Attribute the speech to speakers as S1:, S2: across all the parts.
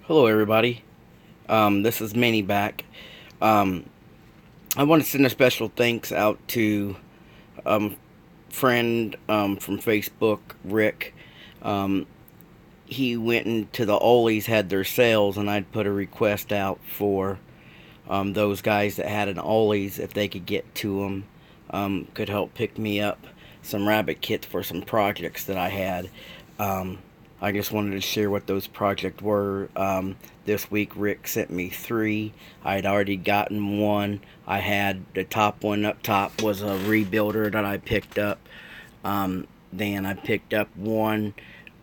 S1: Hello, everybody. This is Manny back. Um, I want to send a special thanks out to friend from Facebook, Rick. Um, he went into the Ollies, had their sales, and I'd put a request out for those guys that had an Ollies if they could get to them, could help pick me up some rabbit kits for some projects that I had. Um, I just wanted to share what those projects were. This week, Rick sent me three. I had already gotten one. I had the top one up top was a rebuilder that I picked up. Then I picked up one.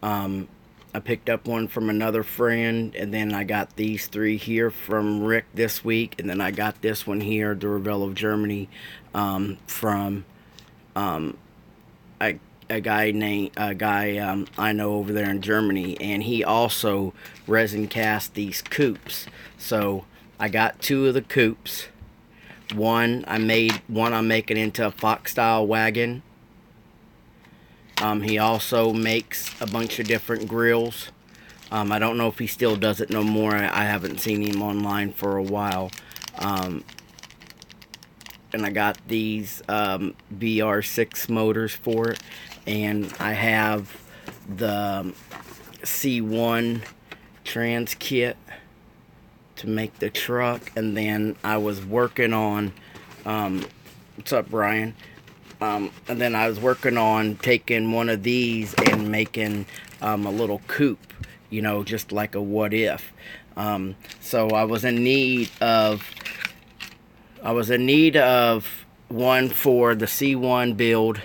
S1: Um, I picked up one from another friend, and then I got these three here from Rick this week, and then I got this one here, the Revell of Germany, from um, a, a guy I know over there in Germany, and he also resin cast these coupes. So I got two of the coupes. One I'm making into a fox style wagon. He also makes a bunch of different grills. I don't know if he still does it no more. I haven't seen him online for a while. Um, and I got these VR6 motors for it. And I have the C1 trans kit to make the truck. And then I was working on, what's up, Brian? And then I was working on taking one of these and making a little coupe, just like a what if. So I was in need of one for the C1 build,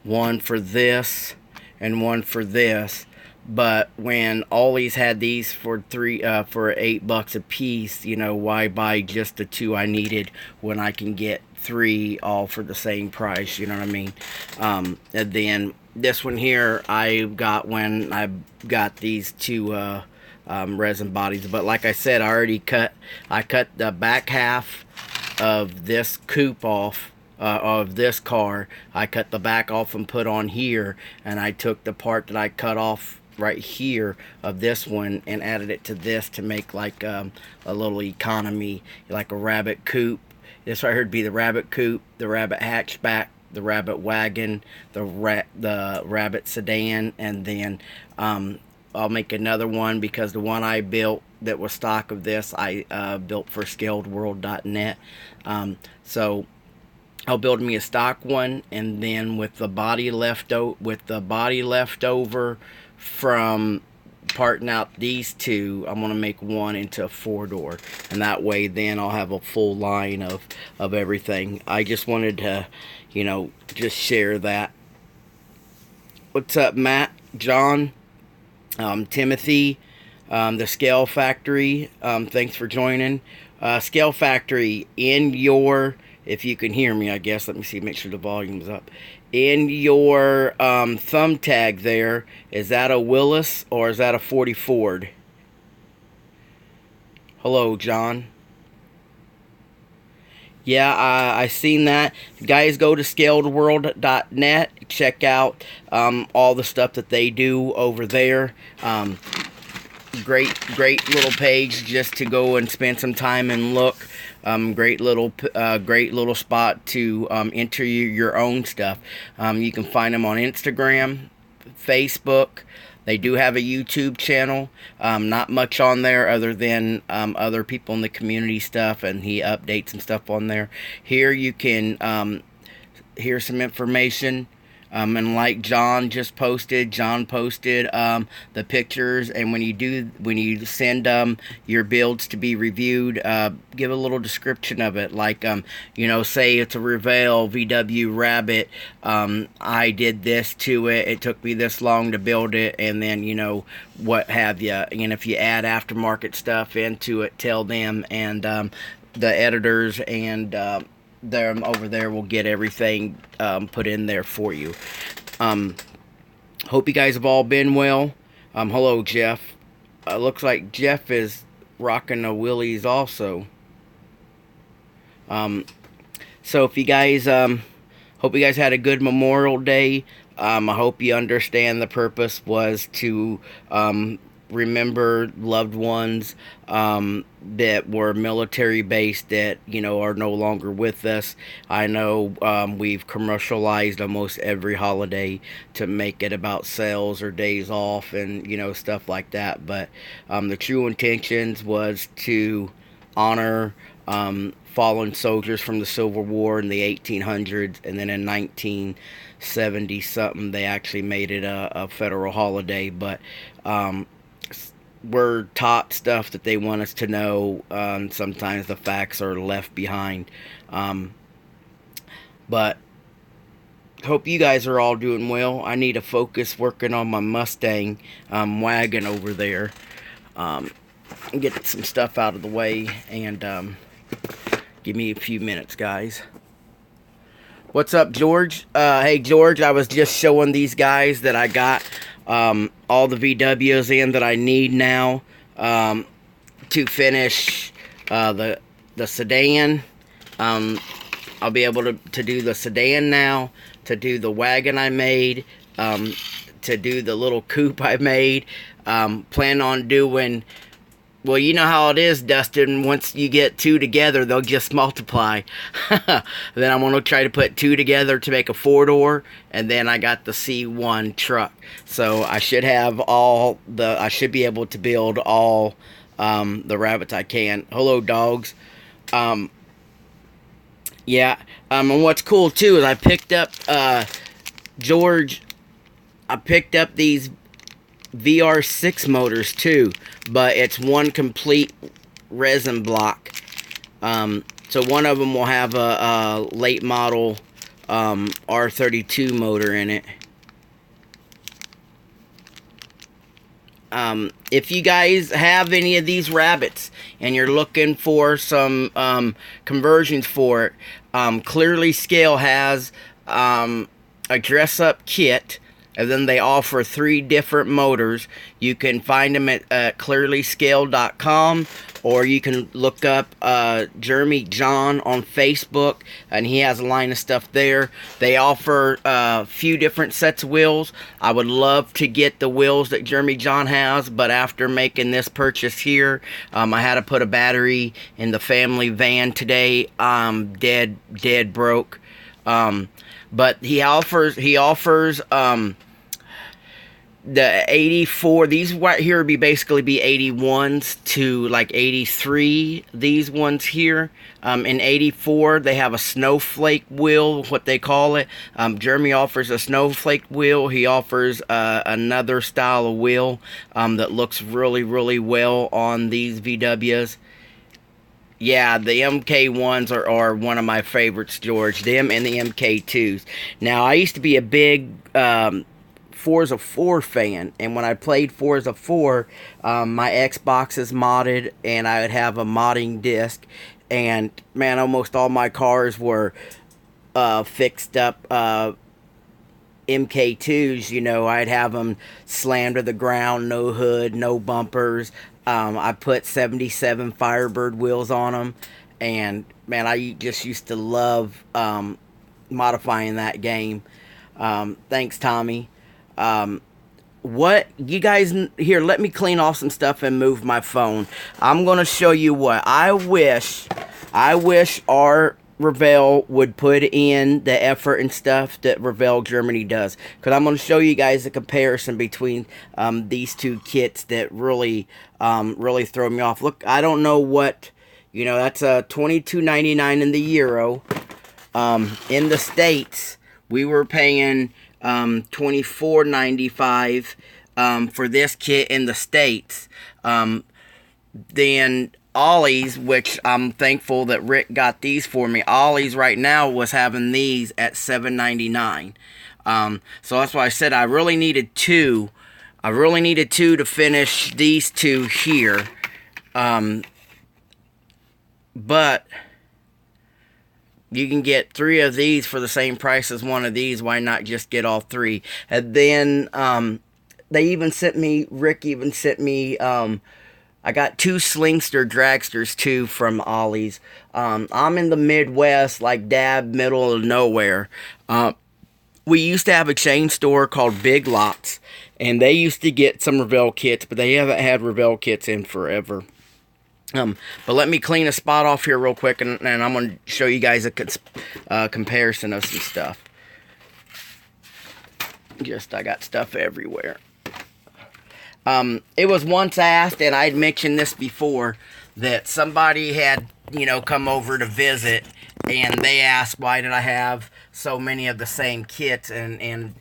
S1: one for this, and one for this. But when Ollie's had these for $8 a piece, why buy just the two I needed when I can get three all for the same price? You know what I mean? And then this one here I got when I got these two resin bodies. But like I said, I cut the back half of this coupe off. Of this car, I cut the back off and put on here, and I took the part that I cut off right here of this one and added it to this to make like a little economy, like a rabbit coupe. This right here would be the rabbit coupe, the rabbit hatchback, the rabbit wagon, the rabbit sedan, and then I'll make another one because the one I built that was stock of this I built for scaledworld.net. So I'll build me a stock one, and then with the body left over from parting out these two, I'm gonna make one into a 4-door, and that way then I'll have a full line of everything. I just wanted to, just share that. What's up, Matt, John, Timothy, the Scale Factory? Thanks for joining. Scale Factory, if you can hear me, I guess. Let me see, make sure the volume's up. In your thumb tag there, is that a Willis or is that a 40 Ford? Hello, John. Yeah, I seen that. Guys, go to scaledworld.net. Check out all the stuff that they do over there. Great little page just to go and spend some time and look. Great little spot to enter your own stuff. You can find them on Instagram, Facebook. They do have a YouTube channel. Not much on there other than other people in the community stuff, and he updates some stuff on there. Here you can hear some information. And like John posted the pictures, and when you send your builds to be reviewed, give a little description of it, like say it's a Revell VW Rabbit. I did this to it. It took me this long to build it, and then what have you. And if you add aftermarket stuff into it, tell them, and the editors and them over there will get everything put in there for you. Hope you guys have all been well. Hello, Jeff. Looks like Jeff is rocking the Willys also. So if you guys hope you guys had a good Memorial Day. I hope you understand the purpose was to remember loved ones that were military based that, you know, are no longer with us. I know we've commercialized almost every holiday to make it about sales or days off and, you know, stuff like that. But the true intentions was to honor fallen soldiers from the Civil War in the 1800s, and then in 1970 something they actually made it a federal holiday. But we're taught stuff that they want us to know. Sometimes the facts are left behind. But hope you guys are all doing well. I need to focus working on my Mustang wagon over there. Get some stuff out of the way, and give me a few minutes, guys. What's up, George? Hey, George, I was just showing these guys that I got all the VWs in that I need now to finish the sedan. I'll be able to do the sedan now, to do the wagon I made, to do the little coupe I made. Plan on doing... Well, you know how it is, Dustin. Once you get two together, they'll just multiply. Then I'm going to try to put two together to make a four-door. And then I got the C1 truck. So I should have all the... I should be able to build all the rabbits I can. Hello, dogs. Yeah. And what's cool, too, is I picked up... George... I picked up these... VR6 motors too, but it's one complete resin block. So one of them will have a late model R32 motor in it. If you guys have any of these rabbits and you're looking for some conversions for it, Clearly Scale has a dress-up kit. And then they offer 3 different motors. You can find them at clearlyscale.com, or you can look up Jeremy John on Facebook, and he has a line of stuff there. They offer a few different sets of wheels. I would love to get the wheels that Jeremy John has, but after making this purchase here, I had to put a battery in the family van today. Dead broke. But he offers the 84, these right here would basically be 81s to like 83, these ones here. In 84, they have a snowflake wheel, what they call it. Jeremy offers a snowflake wheel. He offers another style of wheel that looks really, really well on these VWs. Yeah, the MK1s are one of my favorites, George. Them and the MK2s. Now, I used to be a big Forza 4 fan, and when I played Forza 4, my Xbox is modded, and I would have a modding disc, and man, almost all my cars were fixed up MK2s. You know, I'd have them slammed to the ground, no hood, no bumpers. I put 77 Firebird wheels on them, and man, I just used to love modifying that game. Thanks, Tommy. What you guys here, let me clean off some stuff and move my phone. I'm gonna show you what I wish our Revell would put in the effort and stuff that Revell Germany does, because I'm going to show you guys a comparison between these two kits that really throw me off. Look, I don't know what, you know, that's a $22.99 in the euro. In the States, we were paying $24.95 for this kit in the States. Then Ollie's, which I'm thankful that Rick got these for me. Ollie's right now was having these at $7.99. So that's why I said I really needed two. I really needed two to finish these two here. But you can get 3 of these for the same price as one of these. Why not just get all 3? And then they even sent me, Rick even sent me, I got 2 Slingster dragsters too from Ollie's. I'm in the Midwest, like dab middle of nowhere. we used to have a chain store called Big Lots, and they used to get some Revell kits, but they haven't had Revell kits in forever. But let me clean a spot off here real quick, and I'm going to show you guys a comparison of some stuff. I got stuff everywhere. It was once asked, and I'd mentioned this before, that somebody had, come over to visit, and they asked, why did I have so many of the same kits? And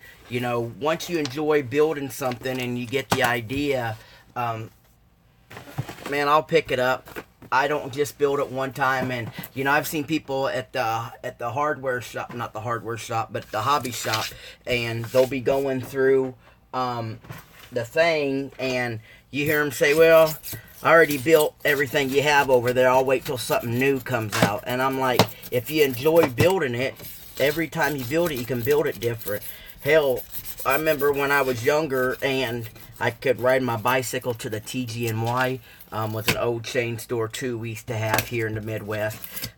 S1: once you enjoy building something and you get the idea, man, I'll pick it up. I don't just build it one time. And I've seen people at the hardware shop, not the hardware shop, but the hobby shop, and they'll be going through the thing, and you hear them say, well, I already built everything you have over there, I'll wait till something new comes out. And I'm like, if you enjoy building it, every time you build it, you can build it different. Hell, I remember when I was younger and I could ride my bicycle to the TGNY, was an old chain store too we used to have here in the Midwest.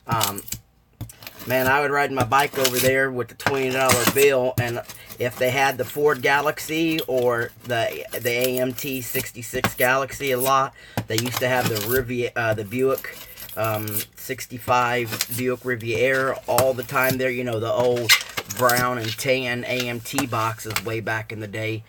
S1: Man, I would ride my bike over there with the $20 bill, and if they had the Ford Galaxy or the AMT 66 Galaxy a lot, they used to have the Buick 65 Buick Riviera all the time there. The old brown and tan AMT boxes way back in the day.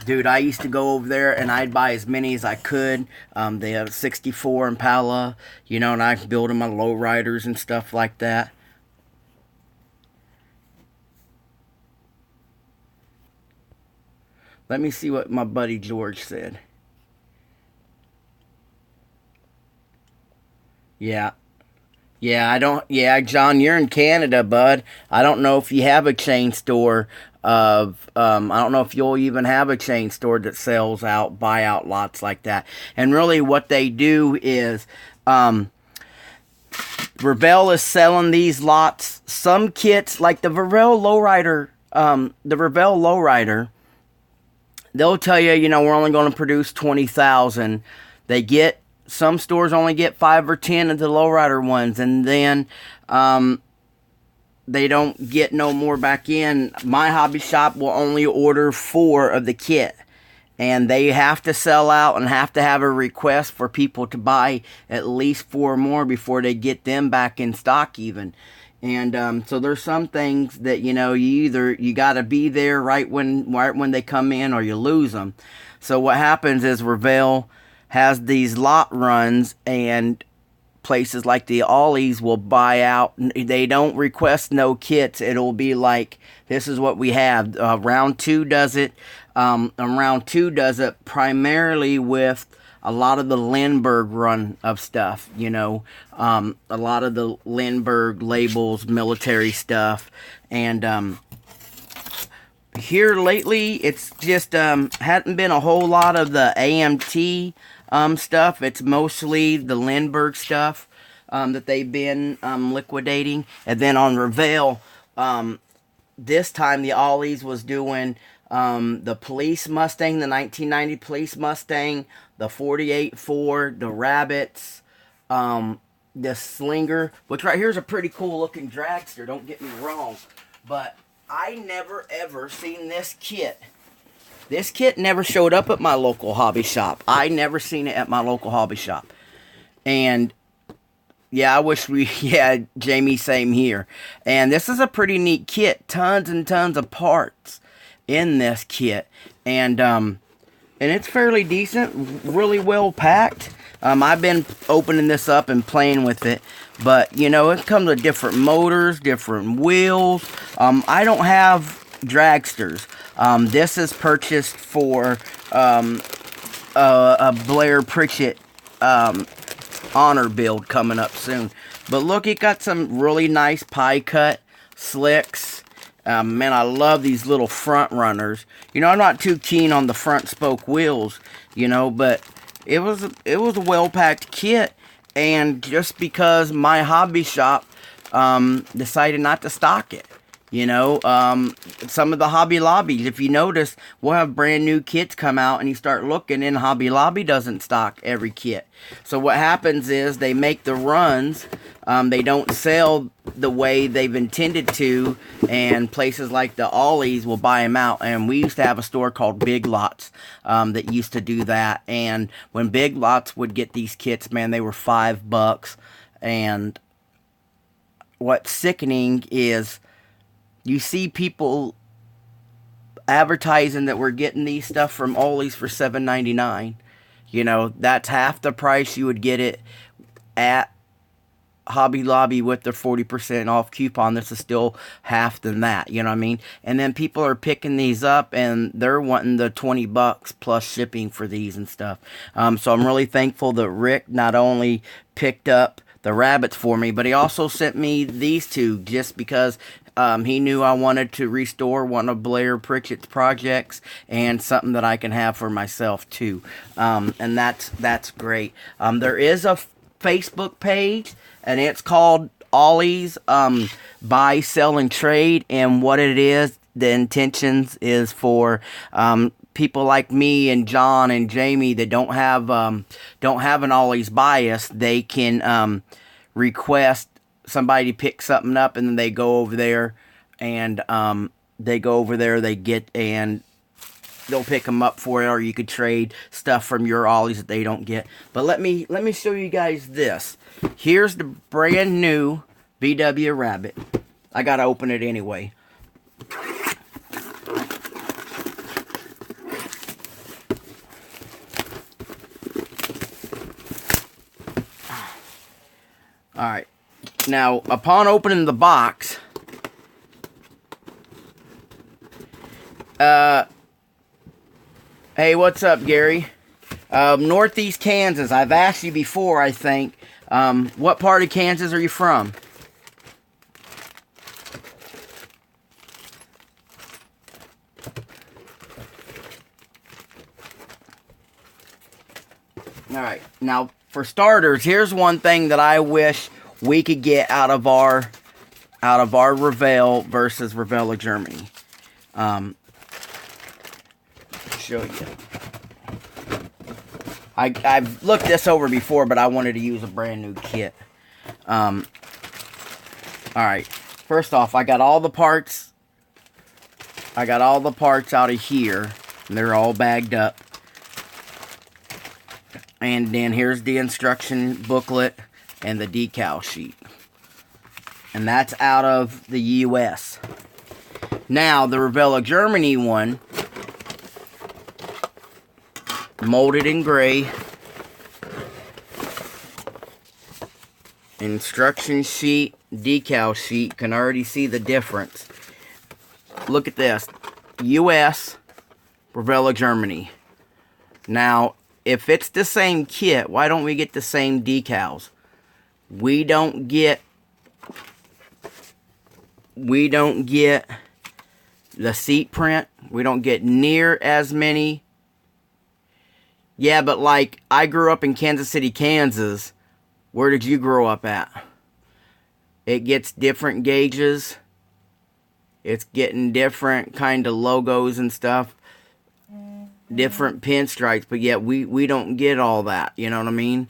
S1: Dude, I used to go over there and I'd buy as many as I could. They have 64 Impala, and I build them my lowriders and stuff like that. Let me see what my buddy George said. Yeah. Yeah, John, you're in Canada, bud. I don't know if you have a chain store I don't know if you'll even have a chain store that sells out buyout lots like that. And really what they do is, Revell is selling these lots. Some kits, like the Revell Lowrider, they'll tell you, we're only going to produce 20,000. Some stores only get 5 or 10 of the lowrider ones, and then they don't get no more back in. My hobby shop will only order 4 of the kit, and they have to sell out and have to have a request for people to buy at least 4 more before they get them back in stock even. And so there's some things that you got to be there right when they come in, or you lose them. So what happens is Revell has these lot runs, and places like the Ollies will buy out. They don't request no kits. It'll be like, this is what we have. Round 2 does it. And Round 2 does it primarily with a lot of the Lindbergh run of stuff. A lot of the Lindbergh labels, military stuff. And here lately, it's just hadn't been a whole lot of the AMT stuff. It's mostly the Lindbergh stuff that they've been liquidating. And then on Revell, this time the Ollies was doing the Police Mustang, the 1990 Police Mustang, the 48 Ford, the Rabbits, the Slinger, which right here is a pretty cool looking dragster, don't get me wrong. But I never ever seen this kit. This kit never showed up at my local hobby shop. I never seen it at my local hobby shop. And yeah, I wish Jamie, same here. And this is a pretty neat kit. Tons and tons of parts in this kit. And it's fairly decent, really well packed. I've been opening this up and playing with it. But, it comes with different motors, different wheels. I don't have dragsters. This is purchased for a Blair Pritchett honor build coming up soon. But look, it got some really nice pie cut slicks. Man, I love these little front runners. I'm not too keen on the front spoke wheels, but it was a well-packed kit. And just because my hobby shop decided not to stock it, You know, some of the Hobby Lobbies, if you notice, we'll have brand new kits come out and you start looking and Hobby Lobby doesn't stock every kit. So what happens is they make the runs, they don't sell the way they've intended to, and places like the Ollies will buy them out. And we used to have a store called Big Lots that used to do that. And when Big Lots would get these kits, man, they were $5. And what's sickening is you see people advertising that we're getting these stuff from Ollie's for $7.99. You know, that's half the price you would get it at Hobby Lobby with their 40% off coupon. This is still half than that, you know what I mean? And then people are picking these up and they're wanting the $20 plus shipping for these and stuff. So I'm really thankful that Rick not only picked up the rabbits for me, but he also sent me these two just because he knew I wanted to restore one of Blair Pritchett's projects and something that I can have for myself too. And that's great. There is a Facebook page and it's called Ollie's Buy, Sell, and Trade. And what it is, the intentions is for people like me and John and Jamie that don't have an Ollie's bias. They can request somebody to pick something up, and then they go over there and they get, and they'll pick them up for it, or you could trade stuff from your Ollies that they don't get. But let me show you guys this. Here's the brand new VW Rabbit. I gotta open it anyway. Alright, now upon opening the box, hey, what's up, Gary? Northeast Kansas. I've asked you before, I think. What part of Kansas are you from? Alright, now for starters, here's one thing that I wish we could get out of our Revell versus Revell of Germany. Show you. I've looked this over before, but I wanted to use a brand new kit. Alright, first off, I got all the parts out of here, and they're all bagged up. And then here's the instruction booklet and the decal sheet. And that's out of the US. Now, the Revell of Germany one, molded in gray. Instruction sheet, decal sheet. Can already see the difference. Look at this. US, Revell of Germany. Now, if it's the same kit, why don't we get the same decals? We don't get the seat print. We don't get near as many. Yeah, but like, I grew up in Kansas City, Kansas. Where did you grow up at? It gets different gauges. It's getting different kind of logos and stuff. Different pinstripes, but yet we don't get all that. You know what I mean?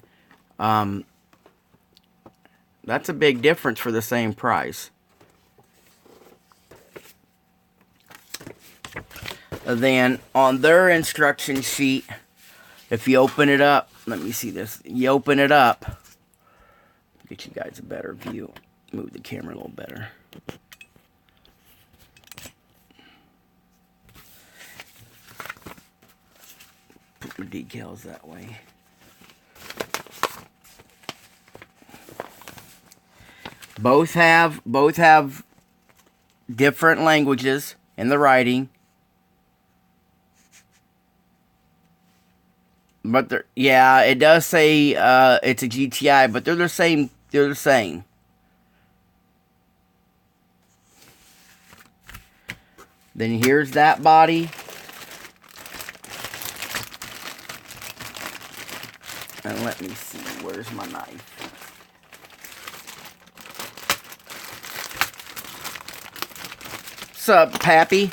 S1: That's a big difference for the same price. Then on their instruction sheet, if you open it up, let me see this. You open it up. Get you guys a better view. Move the camera a little better. Put my decals that way. Both have different languages in the writing. But yeah, it does say it's a GTI, but they're the same. They're the same. Then here's that body. And let me see, where's my knife? What's up, Pappy?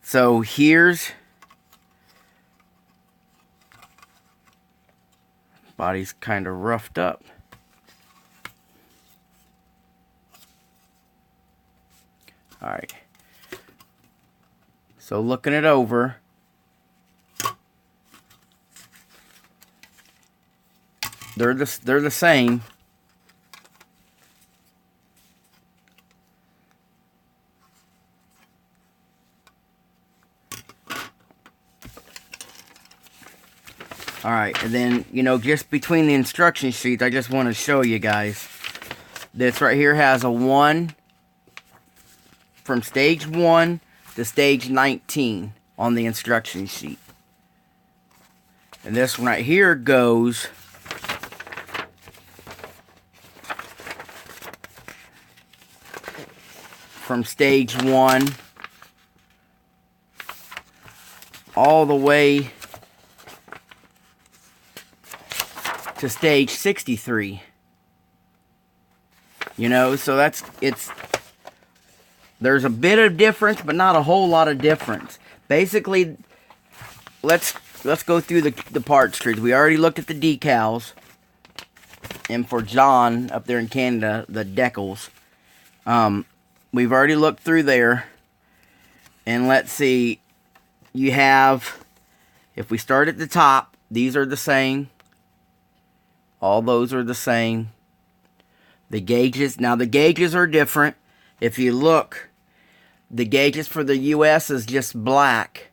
S1: So here's body's kind of roughed up. All right. So looking it over, they're the same. All right, and then, you know, just between the instruction sheets, I just want to show you guys. This right here has a 1 from stage 1 to stage 19 on the instruction sheet. And this one right here goes from stage 1 all the way to stage 63. You know, so there's a bit of difference, but not a whole lot of difference. Basically, let's go through the parts trees. We already looked at the decals, and for John up there in Canada, the decals. We've already looked through there, and let's see. You have, if we start at the top, these are the same. All those are the same. The gauges, now the gauges are different. If you look, the gauges for the US is just black.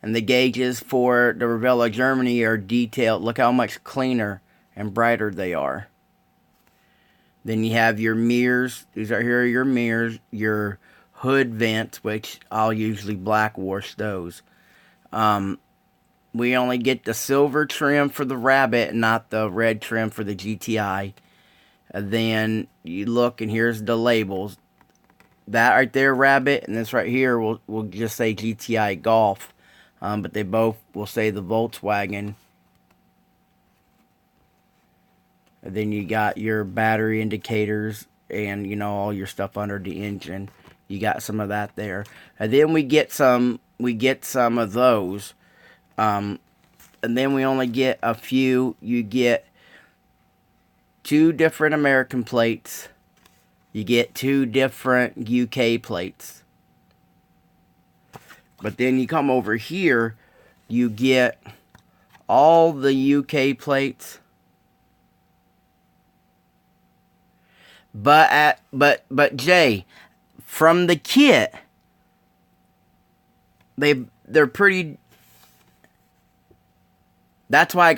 S1: And the gauges for the Revell Germany are detailed. Look how much cleaner and brighter they are. Then you have your mirrors. These are here are your mirrors. Your hood vents, which I'll usually black wash those. We only get the silver trim for the Rabbit, not the red trim for the GTI. And then you look, and here's the labels. That right there, Rabbit, and this right here will just say GTI Golf. But they both will say the Volkswagen. And then you got your battery indicators and, you know, all your stuff under the engine. You got some of that there. And then we get some of those. And then we only get a few. You get 2 different American plates. You get 2 different UK plates. But then you come over here, you get all the UK plates. But Jay, from the kit, they're pretty. That's why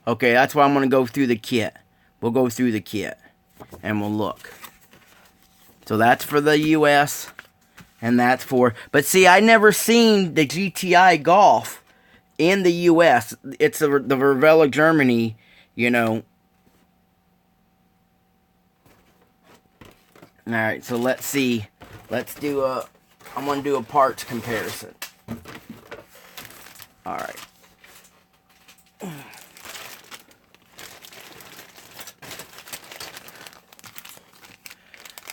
S1: okay, that's why I'm going to go through the kit. We'll go through the kit, and we'll look. So that's for the US, and that's for... But see, I never seen the GTI Golf in the US. It's the Revell Germany, you know. Alright, so let's see. I'm going to do a parts comparison. Alright.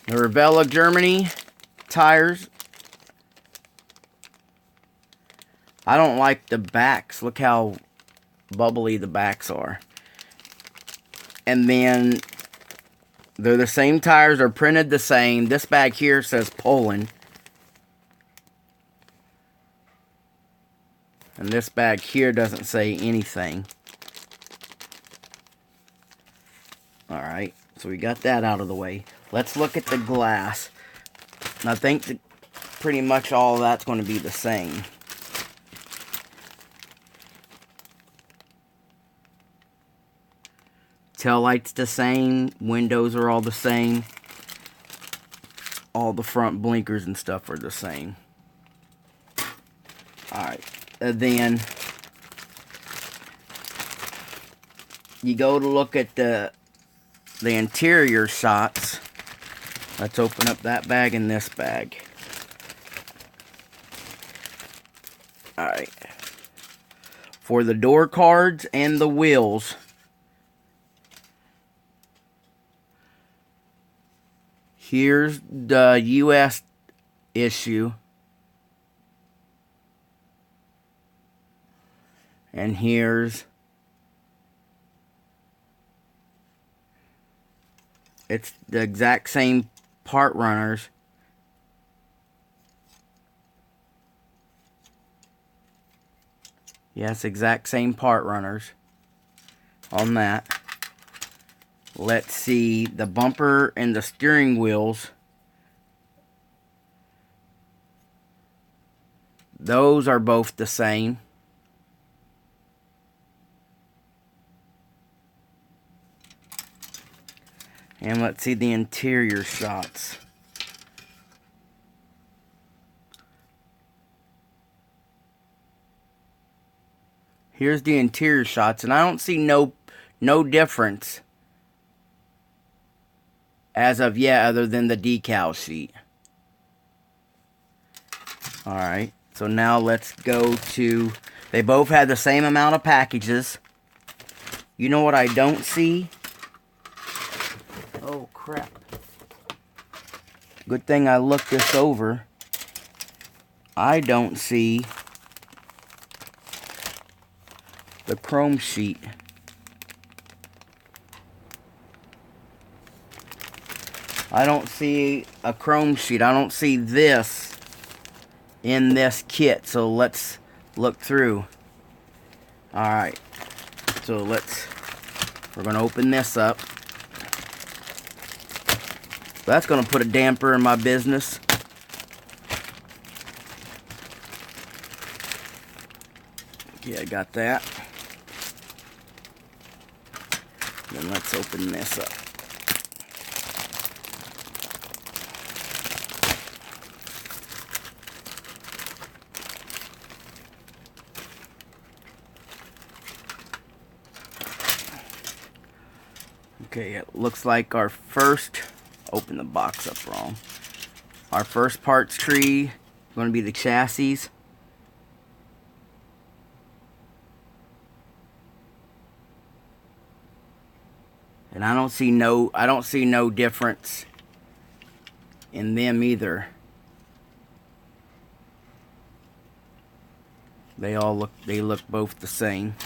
S1: The Revell Germany tires. I don't like the backs. Look how bubbly the backs are. And then they're the same tires. They're printed the same. This bag here says Poland. And this bag here doesn't say anything. Alright, so we got that out of the way. Let's look at the glass. And I think that pretty much all of that's going to be the same. Tail lights the same. Windows are all the same. All the front blinkers and stuff are the same. Alright. Then you go to look at the interior shots. Let's open up that bag and this bag. Alright. For the door cards and the wheels, Here's the US issue. And here's, it's the exact same part runners. Yes, exact same part runners on that. Let's see the bumper and the steering wheels. Those are both the same. And let's see the interior shots. Here's the interior shots, and I don't see no difference as of yet other than the decal sheet. Alright, so now let's go to, they both have the same amount of packages. You know what I don't see? Oh crap. Good thing I looked this over. I don't see the chrome sheet. I don't see a chrome sheet. I don't see this in this kit. So let's look through. Alright. So we're going to open this up. That's going to put a damper in my business. Okay, I got that. Then let's open this up. Okay, it looks like our first, open the box up wrong. Our first parts tree is going to be the chassis. And I don't see no difference in them either. They look both the same.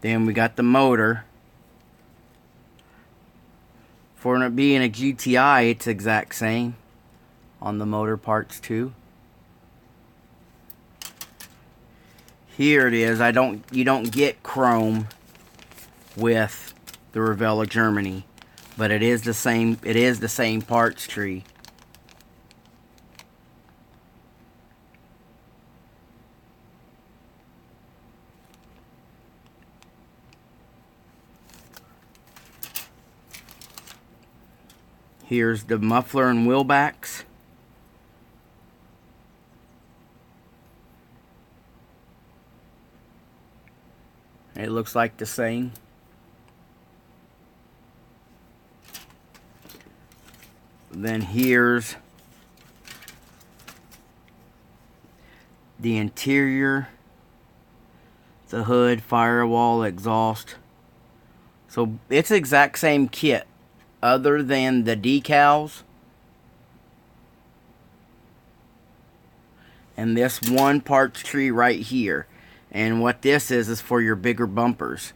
S1: Then we got the motor. For it being a GTI, it's exact same on the motor parts too. Here it is. You don't get chrome with the Revella Germany, but it is the same. It is the same parts tree. Here's the muffler and wheel backs. It looks like the same. Then here's the interior, the hood, firewall, exhaust. So it's the exact same kit other than the decals and this one parts tree right here. And what this is for your bigger bumpers.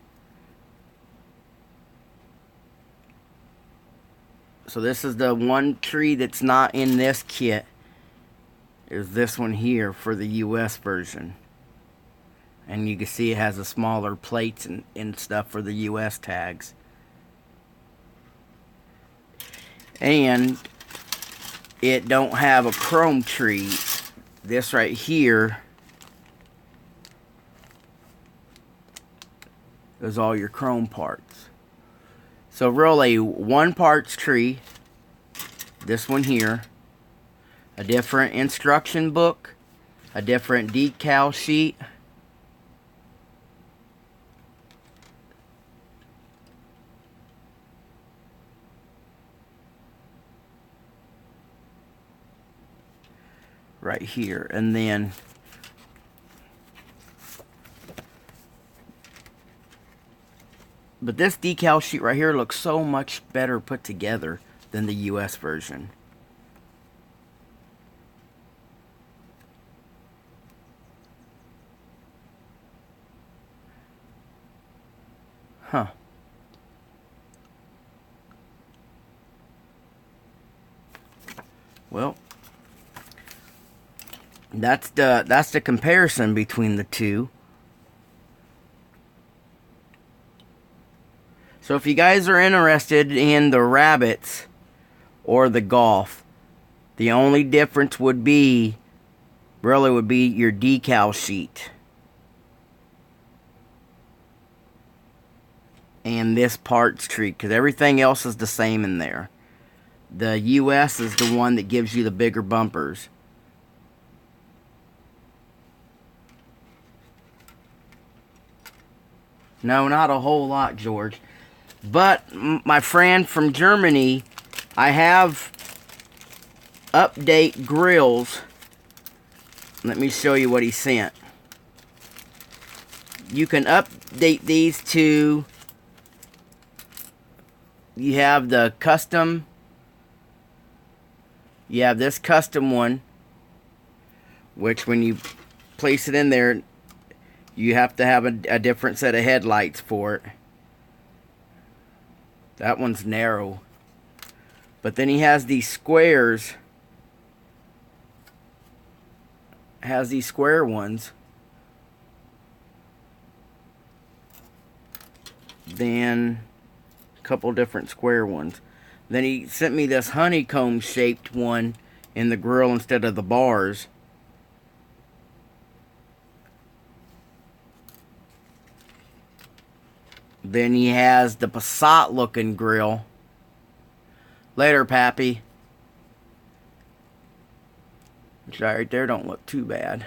S1: So this is the one tree that's not in this kit, is this one here for the US version. And you can see it has a smaller plates and stuff for the US tags. And it don't have a chrome tree. This right here is all your chrome parts. So really, one parts tree, this one here, a different instruction book, a different decal sheet, right here, and then But this decal sheet right here looks so much better put together than the US version. Huh. Well, that's the comparison between the two. So if you guys are interested in the rabbits or the golf, the only difference would be your decal sheet and this parts tree, because everything else is the same in there. The US is the one that gives you the bigger bumpers. No, not a whole lot, George. But my friend from Germany, I have update grills. Let me show you what he sent. You can update these to, you have the custom, you have this custom one, which when you place it in there, you have to have a different set of headlights for it. That one's narrow. But then he has these squares. Has these square ones. Then a couple different square ones. Then he sent me this honeycomb shaped one in the grill instead of the bars. Then he has the Passat looking grill. Later, Pappy. Which right there don't look too bad.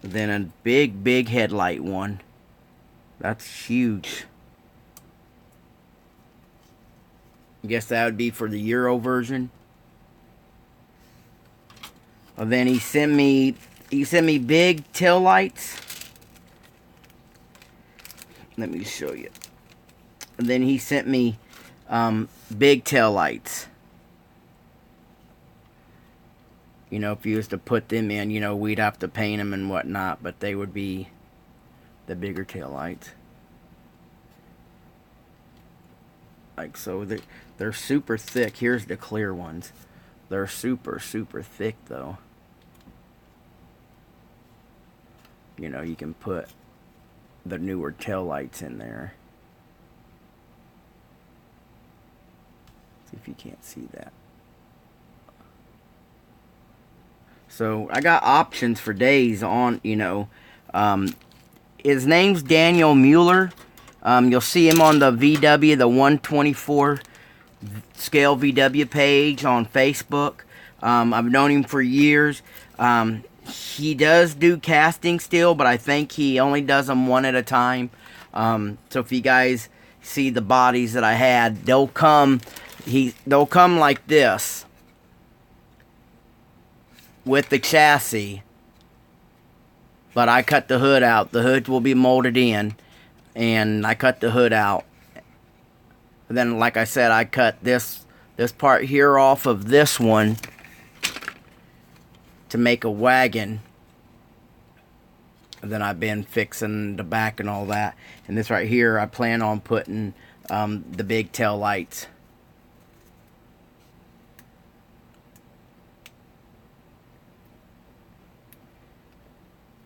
S1: Then a big headlight one. That's huge. I guess that would be for the Euro version. And then he sent me big tail lights. Let me show you. And then he sent me big tail lights. You know, if you was to put them in, you know, we'd have to paint them and whatnot, but they would be the bigger tail lights. Like so, they're super thick. Here's the clear ones. They're super thick though. You know, you can put the newer tail lights in there. See if you can't see that. So I got options for days on, you know. His name's Daniel Mueller. You'll see him on the VW, the 124 scale VW page on Facebook. I've known him for years. He does do casting still, but I think he only does them one at a time. So if you guys see the bodies that I had, they'll come like this with the chassis. But I cut the hood out. The hood will be molded in, and I cut the hood out. And then, like I said, I cut this part here off of this one to make a wagon. And then I've been fixing the back and all that. And this right here, I plan on putting the big tail lights.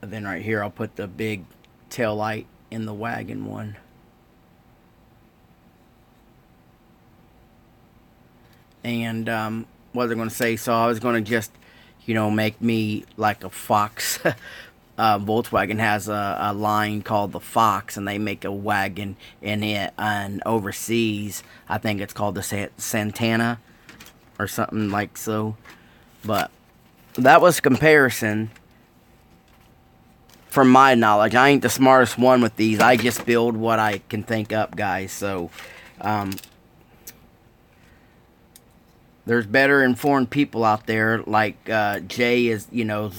S1: And then right here, I'll put the big tail light in the wagon one. And what was I going to say? So I was going to just, you know, make me like a Fox. Volkswagen has a line called the Fox, and they make a wagon in it. And overseas, I think it's called the Santana or something like so. But that was comparison. From my knowledge, I ain't the smartest one with these. I just build what I can think up, guys. So, there's better informed people out there, like Jay is, you know,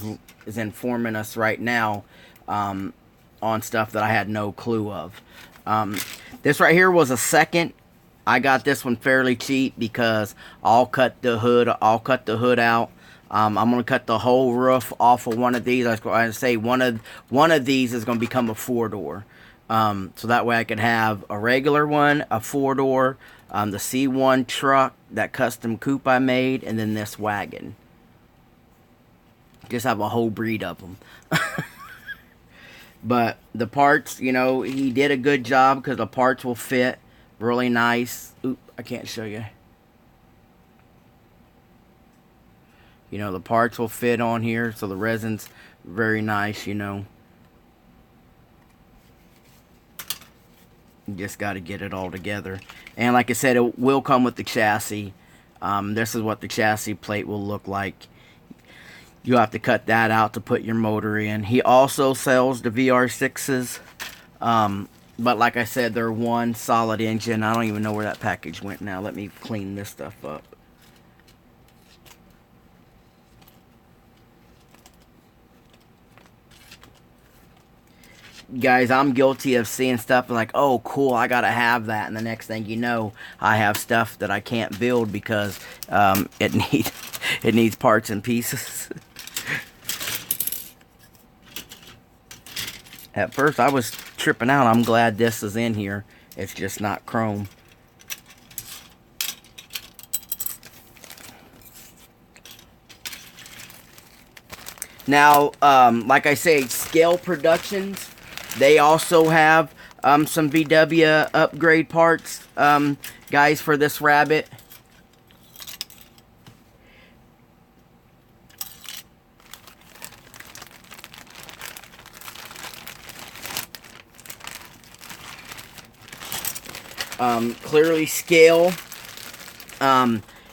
S1: is informing us right now on stuff that I had no clue of. This right here was a second. I got this one fairly cheap because I'll cut the hood out. I'm gonna cut the whole roof off of one of these. I was going to say one of these is gonna become a 4-door. So that way I could have a regular one, a 4-door, the C1 truck, that custom coupe I made, and then this wagon. Just have a whole breed of them. But the parts, you know, he did a good job because the parts will fit really nice. Oop, I can't show you. You know, the parts will fit on here, so the resin's very nice, you know. You just got to get it all together. And like I said, it will come with the chassis. This is what the chassis plate will look like. You'll have to cut that out to put your motor in. He also sells the VR6s. But like I said, they're one solid engine. I don't even know where that package went now. Let me clean this stuff up. Guys, I'm guilty of seeing stuff like, oh, cool, I gotta have that. And the next thing you know, I have stuff that I can't build because it needs parts and pieces. At first, I was tripping out. I'm glad this is in here. It's just not chrome. Now, like I say, Scale Productions, they also have some VW upgrade parts, guys, for this Rabbit. Clearly Scale,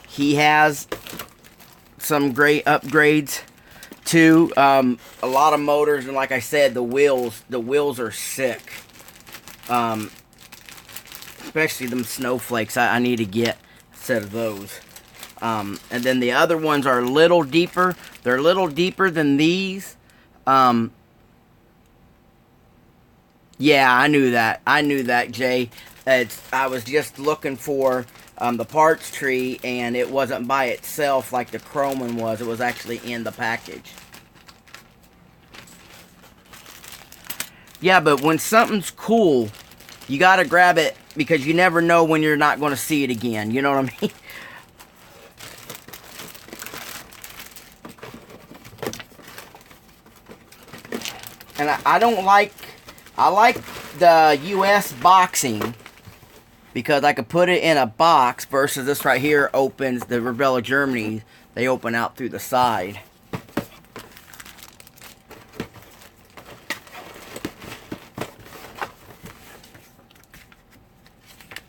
S1: he has some great upgrades too. A lot of motors, and like I said, the wheels are sick. Especially them snowflakes. I need to get a set of those. And then the other ones are a little deeper. They're a little deeper than these. Yeah, I knew that, Jay. I was just looking for the parts tree, and it wasn't by itself like the chrome one was. It was actually in the package. Yeah, but when something's cool, you gotta grab it because you never know when you're not going to see it again. You know what I mean? And I like the US boxing because I could put it in a box versus this right here opens, the Revell Germany, they open out through the side.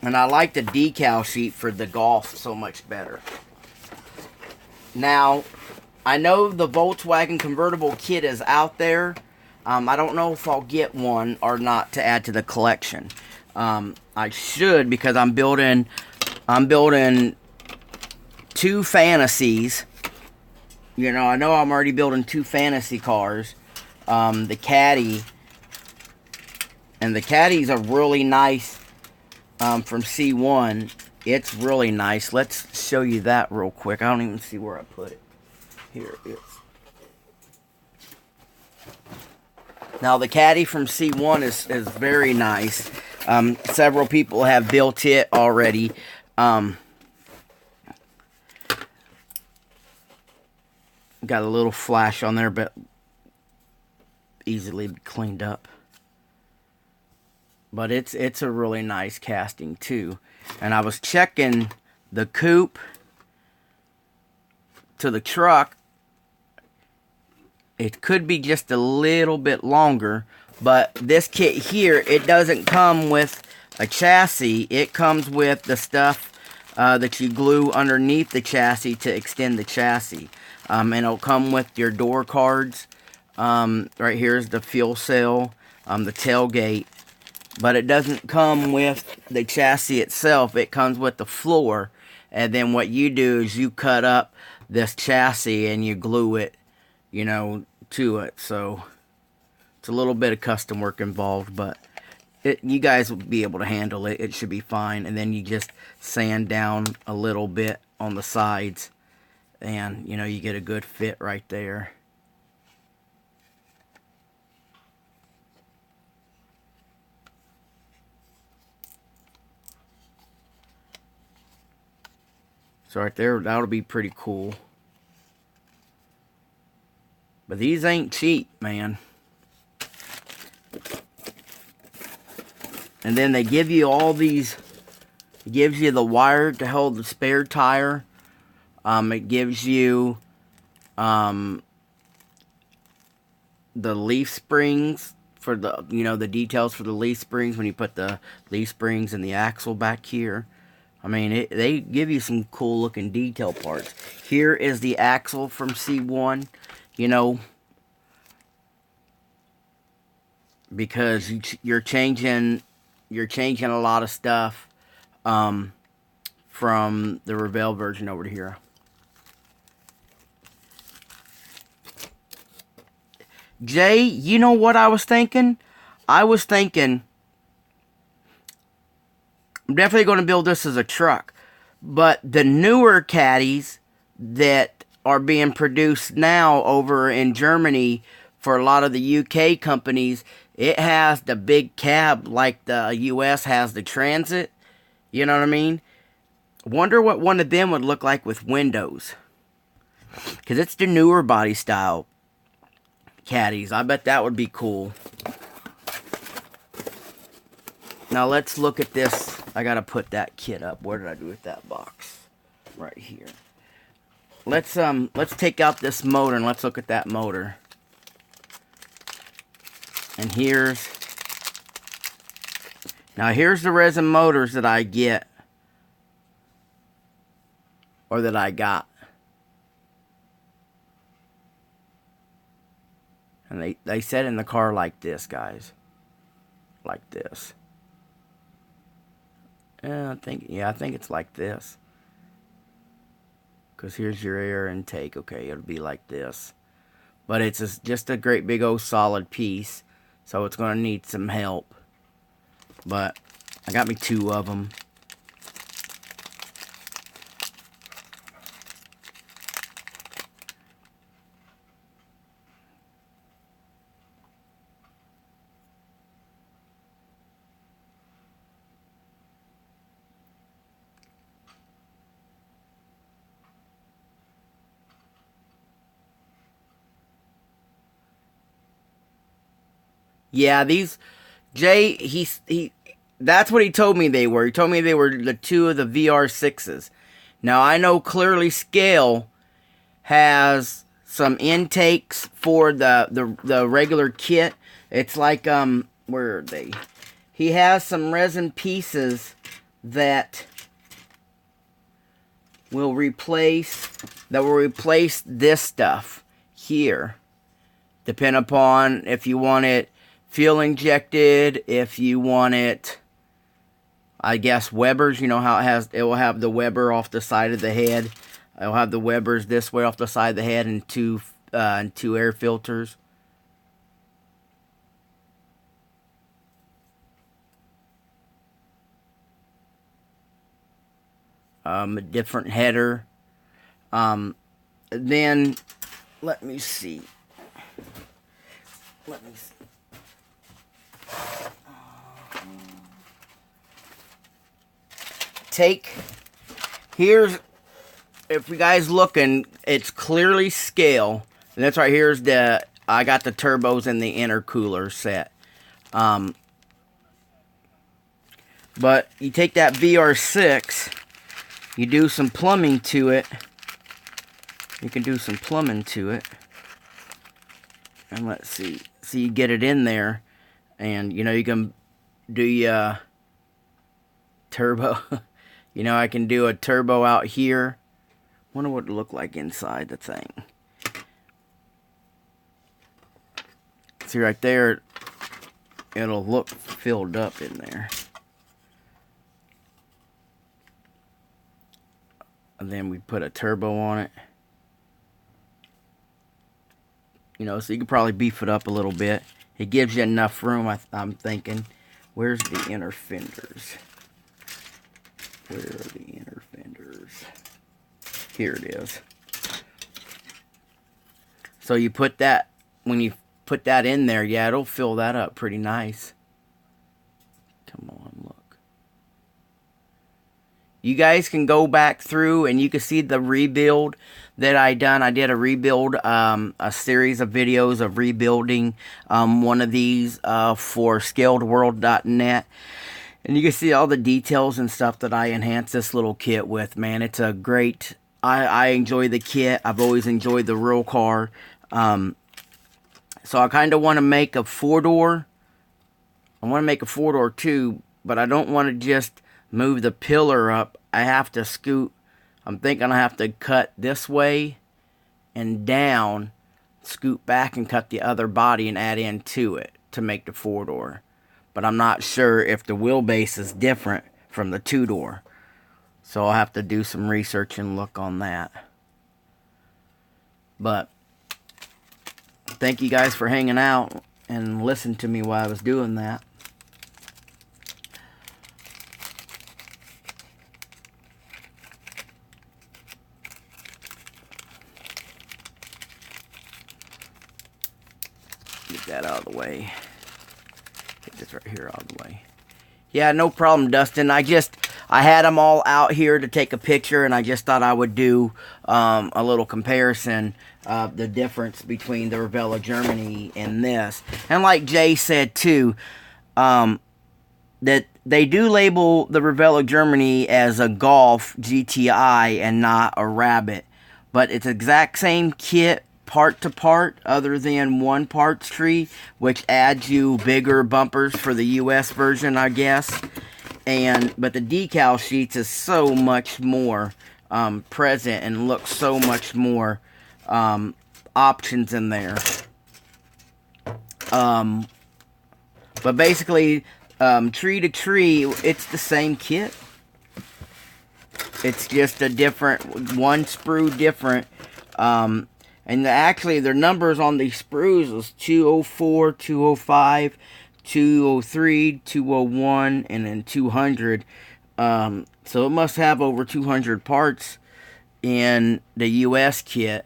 S1: And I like the decal sheet for the Golf so much better. Now, I know the Volkswagen convertible kit is out there. I don't know if I'll get one or not to add to the collection. I should because I'm building 2 fantasies. You know I'm already building 2 fantasy cars. The Caddy. And the Caddy's a really nice from C1. It's really nice. Let's show you that real quick. I don't even see where I put it. Here it is. Now the Caddy from C1 is very nice. Several people have built it already. Got a little flash on there, but easily cleaned up. But it's a really nice casting too. And I was checking the coupe to the truck. It could be just a little bit longer, but this kit here, it doesn't come with a chassis. It comes with the stuff that you glue underneath the chassis to extend the chassis. And it'll come with your door cards. Right here's the fuel cell, the tailgate. But it doesn't come with the chassis itself. It comes with the floor. And then what you do is you cut up this chassis and you glue it, you know, to it. So It's a little bit of custom work involved, but you guys will be able to handle it. It should be fine. And then you just sand down a little bit on the sides, and you know, you get a good fit right there. So right there, that'll be pretty cool. But these ain't cheap, man. And then they give you all these. It gives you the wire to hold the spare tire. It gives you the leaf springs for the, you know, the details for the leaf springs when you put the leaf springs and the axle back here. I mean, they give you some cool looking detail parts. Here is the axle from C1, you know, because you're changing a lot of stuff from the Revell version over to here. Jay, you know what I was thinking? I was thinking I'm definitely going to build this as a truck. But the newer caddies that are being produced now over in Germany for a lot of the UK companies, it has the big cab like the US has the Transit. You know what I mean? Wonder what one of them would look like with windows. Because it's the newer body style caddies. I bet that would be cool. Now let's look at this. I gotta put that kit up. Where did I do with that box? Right here. Let's take out this motor and let's look at that motor. And here's the resin motors that I get, or that I got. And they set in the car like this, guys. Like this. I think it's like this. Because here's your air intake. Okay, it'll be like this. But it's just a great big old solid piece. So it's going to need some help. But I got me 2 of them. Yeah, these Jay, that's what he told me they were. He told me they were the 2 of the VR6s. Now I know clearly Scale has some intakes for the regular kit. It's like where are they? He has some resin pieces that will replace this stuff here. Depend upon if you want it fuel injected, if you want it, I guess, Weber's. You know how it will have the Weber off the side of the head. It will have the Weber's this way off the side of the head, and two air filters. A different header. Then let me see. Here's, if you guys looking, it's clearly Scale. And that's right, here's I got the turbos and the intercooler set. But you take that VR6, you do some plumbing to it. You can do some plumbing to it. And let's see. So you get it in there. And, you know, you can do your turbo. You know, I can do a turbo out here. Wonder what it look like inside the thing. See right there, it'll look filled up in there. And then we put a turbo on it. You know, so you could probably beef it up a little bit. It gives you enough room, I'm thinking. Where's the inner fenders? Where are the inner fenders? Here it is. So you put that, when you put that in there, yeah, it'll fill that up pretty nice. Come on, look. You guys can go back through and you can see the rebuild that I done. I did a rebuild, a series of videos of rebuilding one of these for scaledworld.net. And you can see all the details and stuff that I enhanced this little kit with, man. It's a great, I enjoy the kit. I've always enjoyed the real car. So I kind of want to make a 4-door. I want to make a 4-door too, but I don't want to just move the pillar up. I have to scoot. I'm thinking I have to cut this way and down, scoot back and cut the other body and add into it to make the 4-door. But I'm not sure if the wheelbase is different from the 2-door. So I'll have to do some research and look on that. But thank you guys for hanging out and listening to me while I was doing that. Get that out of the way. Get this right here out of the way. Yeah, no problem, Dustin. I had them all out here to take a picture, and I just thought I would do a little comparison of the difference between the Revell Germany and this. And like Jay said, too, that they do label the Revell Germany as a Golf GTI and not a Rabbit. But it's the exact same kit, part to part, other than one parts tree, which adds you bigger bumpers for the US version, I guess. But the decal sheets is so much more present and looks so much more options in there. But basically, tree to tree, it's the same kit. It's just a different, one sprue different. And actually, their numbers on these sprues was 204, 205, 203, 201, and then 200. So it must have over 200 parts in the US kit.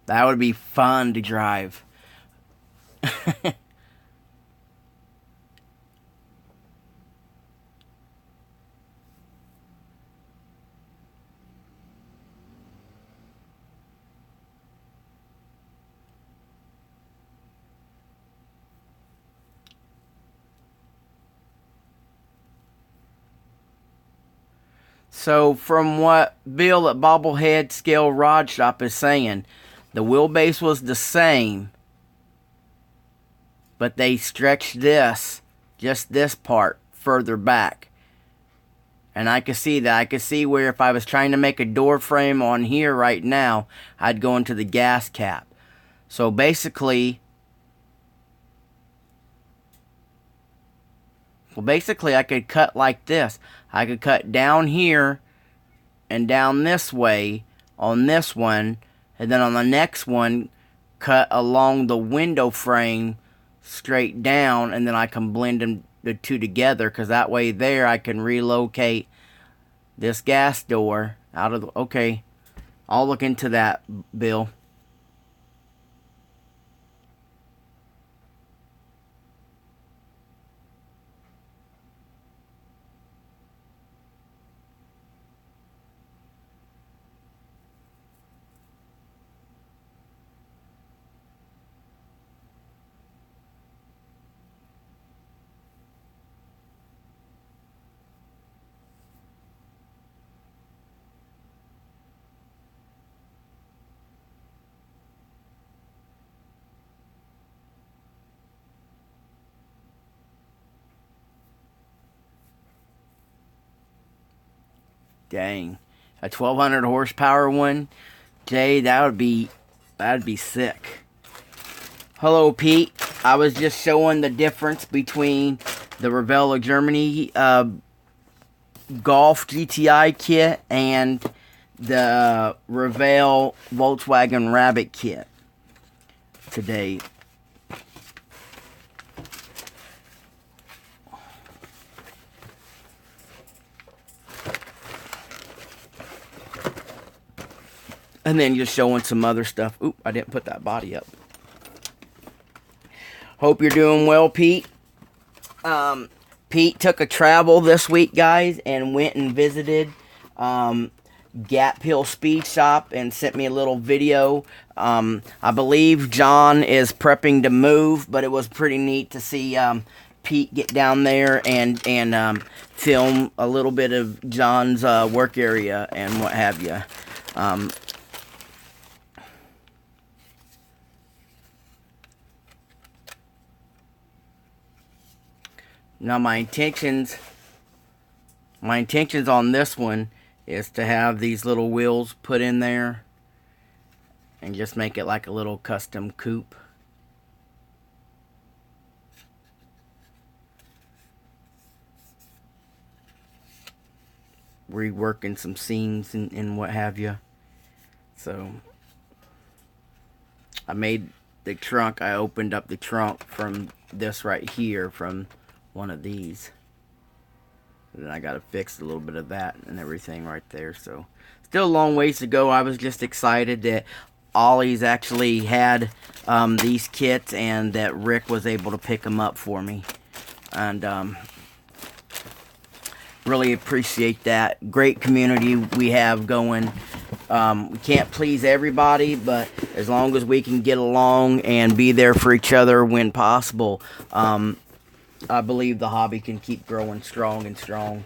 S1: That would be fun to drive. So from what Bill at Bobblehead Scale Rod Shop is saying, the wheelbase was the same, but they stretched this, just this part, further back. And I could see that. I could see where if I was trying to make a door frame on here right now, I'd go into the gas cap. So basically, I could cut like this. I could cut down here and down this way on this one, and then on the next one, cut along the window frame straight down, and then I can blend them the two together, because that way there I can relocate this gas door out of the... Okay, I'll look into that, Bill. Dang. A 1200 horsepower one, Jay, that'd be sick. Hello, Pete. I was just showing the difference between the Revell of Germany Golf GTI kit and the Revell Volkswagen Rabbit kit today. And then just showing some other stuff. Oop, I didn't put that body up. Hope you're doing well, Pete. Pete took a travel this week, guys, and went and visited Gap Hill Speed Shop and sent me a little video. I believe John is prepping to move, but it was pretty neat to see Pete get down there and film a little bit of John's work area and what have you. Now my intentions on this one is to have these little wheels put in there and just make it like a little custom coupe. Reworking some seams and what have you. So I made the trunk, I opened up the trunk from this right here, from one of these, and then I gotta fix a little bit of that and everything right there. So still a long ways to go. I was just excited that Ollie's actually had these kits and that Rick was able to pick them up for me, and really appreciate that. Great community we have going. We can't please everybody, but as long as we can get along and be there for each other when possible, I believe the hobby can keep growing strong and strong.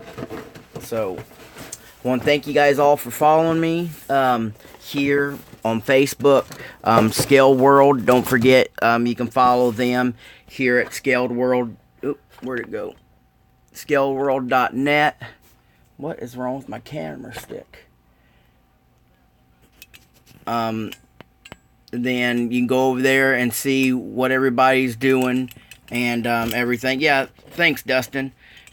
S1: So, I want to thank you guys all for following me here on Facebook, Scaled World. Don't forget, you can follow them here at Scaled World. Oop, where'd it go? ScaledWorld.net. What is wrong with my camera stick? Then you can go over there and see what everybody's doing and everything. Yeah, thanks, Dustin.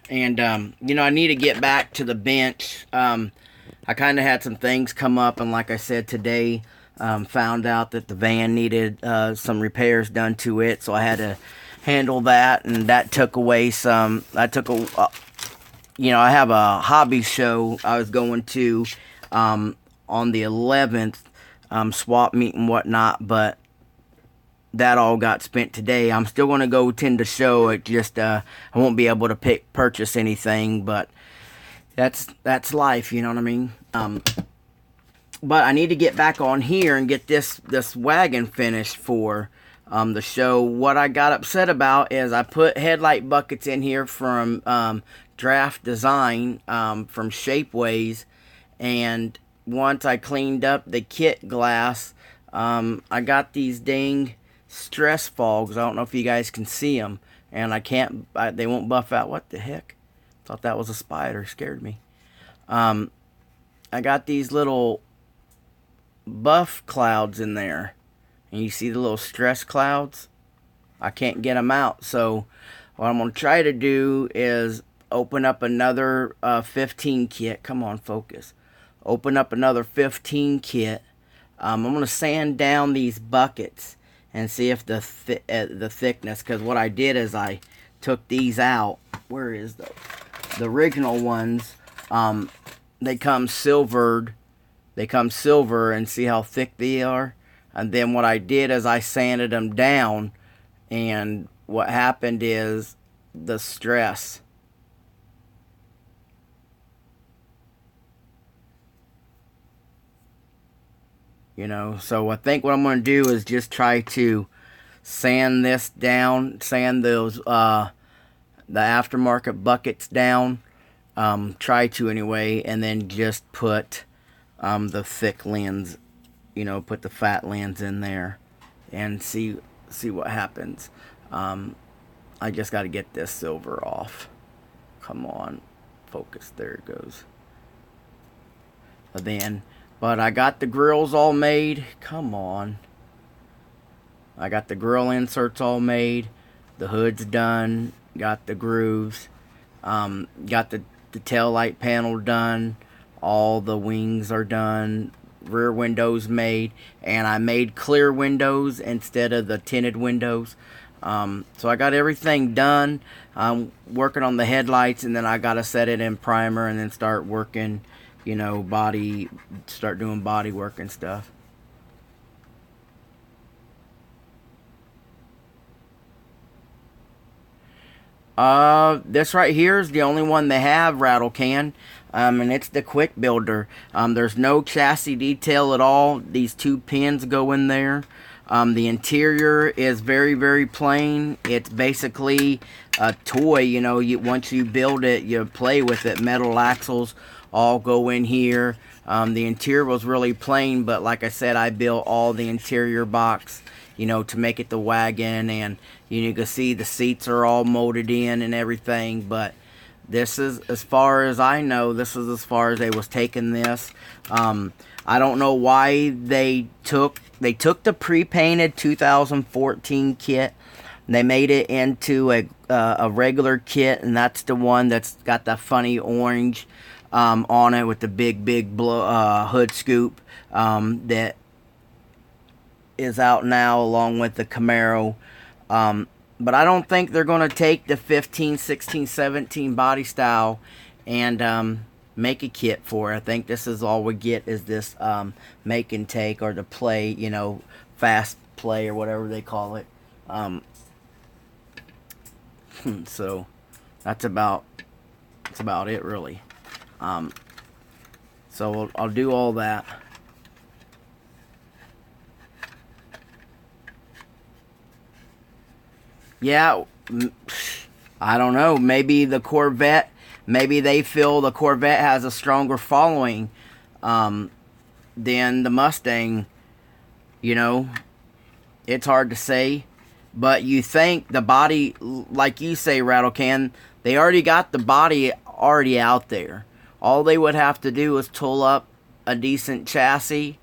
S1: And you know, I need to get back to the bench. I kind of had some things come up, and like I said today, found out that the van needed some repairs done to it, so I had to handle that, and that took away some. You know, I have a hobby show I was going to on the 11th, swap meet and whatnot, but that all got spent today. I'm still going to go attend the show. It just I won't be able to purchase anything, but that's life, you know what I mean? But I need to get back on here and get this wagon finished for the show. What I got upset about is I put headlight buckets in here from Draft Design from Shapeways, and once I cleaned up the kit glass, I got these dang stress fogs. I don't know if you guys can see them, and they won't buff out. What the heck? Thought that was a spider. Scared me. I got these little buff clouds in there, and you see the little stress clouds. I can't get them out, so what I'm going to try to do is open up another 15 kit. Come on, focus. Open up another 15 kit. I'm going to sand down these buckets and see if the thickness, because what I did is I took these out. Where is the original ones? They come silvered. They come silver, and see how thick they are. And then what I did is I sanded them down, and what happened is the stress. You know, so I think what I'm going to do is just try to sand this down, sand those, the aftermarket buckets down, try to anyway, and then just put the thick lens, you know, put the fat lens in there and see what happens. I just got to get this silver off. Come on, focus, there it goes. then. But I got the grills all made. Come on. I got the grill inserts all made. The hood's done. Got the grooves. Got the tail light panel done. All the wings are done. Rear windows made. And I made clear windows instead of the tinted windows. So I got everything done. I'm working on the headlights, and then I got to set it in primer and then start working, you know, start doing body work and stuff. This right here is the only one they have, Rattle Can. And it's the Quick Builder. There's no chassis detail at all. These two pins go in there. The interior is very, very plain. It's basically a toy, you know. Once you build it, you play with it. Metal axles all go in here. The interior was really plain, but like I said, I built all the interior box, you know, to make it the wagon. And you can see the seats are all molded in and everything. But this is, as far as I know, this is as far as they was taking this. I don't know why they took the pre-painted 2014 kit. They made it into a regular kit, and that's the one that's got that funny orange on it with the big hood scoop that is out now, along with the Camaro. But I don't think they're going to take the 15, 16, 17 body style and make a kit for it. I think this is all we get is this make and take, or the play, you know, fast play or whatever they call it. So that's about it, really. So I'll do all that. Yeah, I don't know. Maybe the Corvette, maybe they feel the Corvette has a stronger following than the Mustang. You know, it's hard to say. But you think the body, like you say, Rattle Can, they already got the body already out there. All they would have to do is tool up a decent chassis,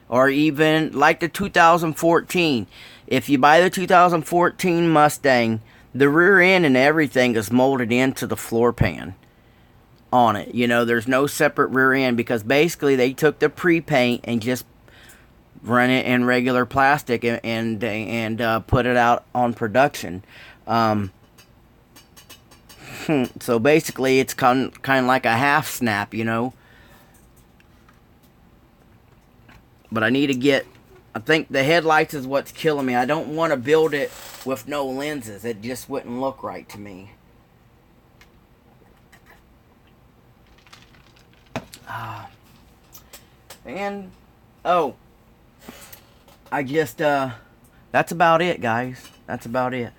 S1: or even like the 2014. If you buy the 2014 Mustang, the rear end and everything is molded into the floor pan on it. You know, there's no separate rear end, because basically they took the pre-paint and just run it in regular plastic and put it out on production. So basically it's kind of like a half snap, you know. But I need to get, I think the headlights is what's killing me. I don't want to build it with no lenses. It just wouldn't look right to me. And, oh, I just, that's about it, guys. That's about it.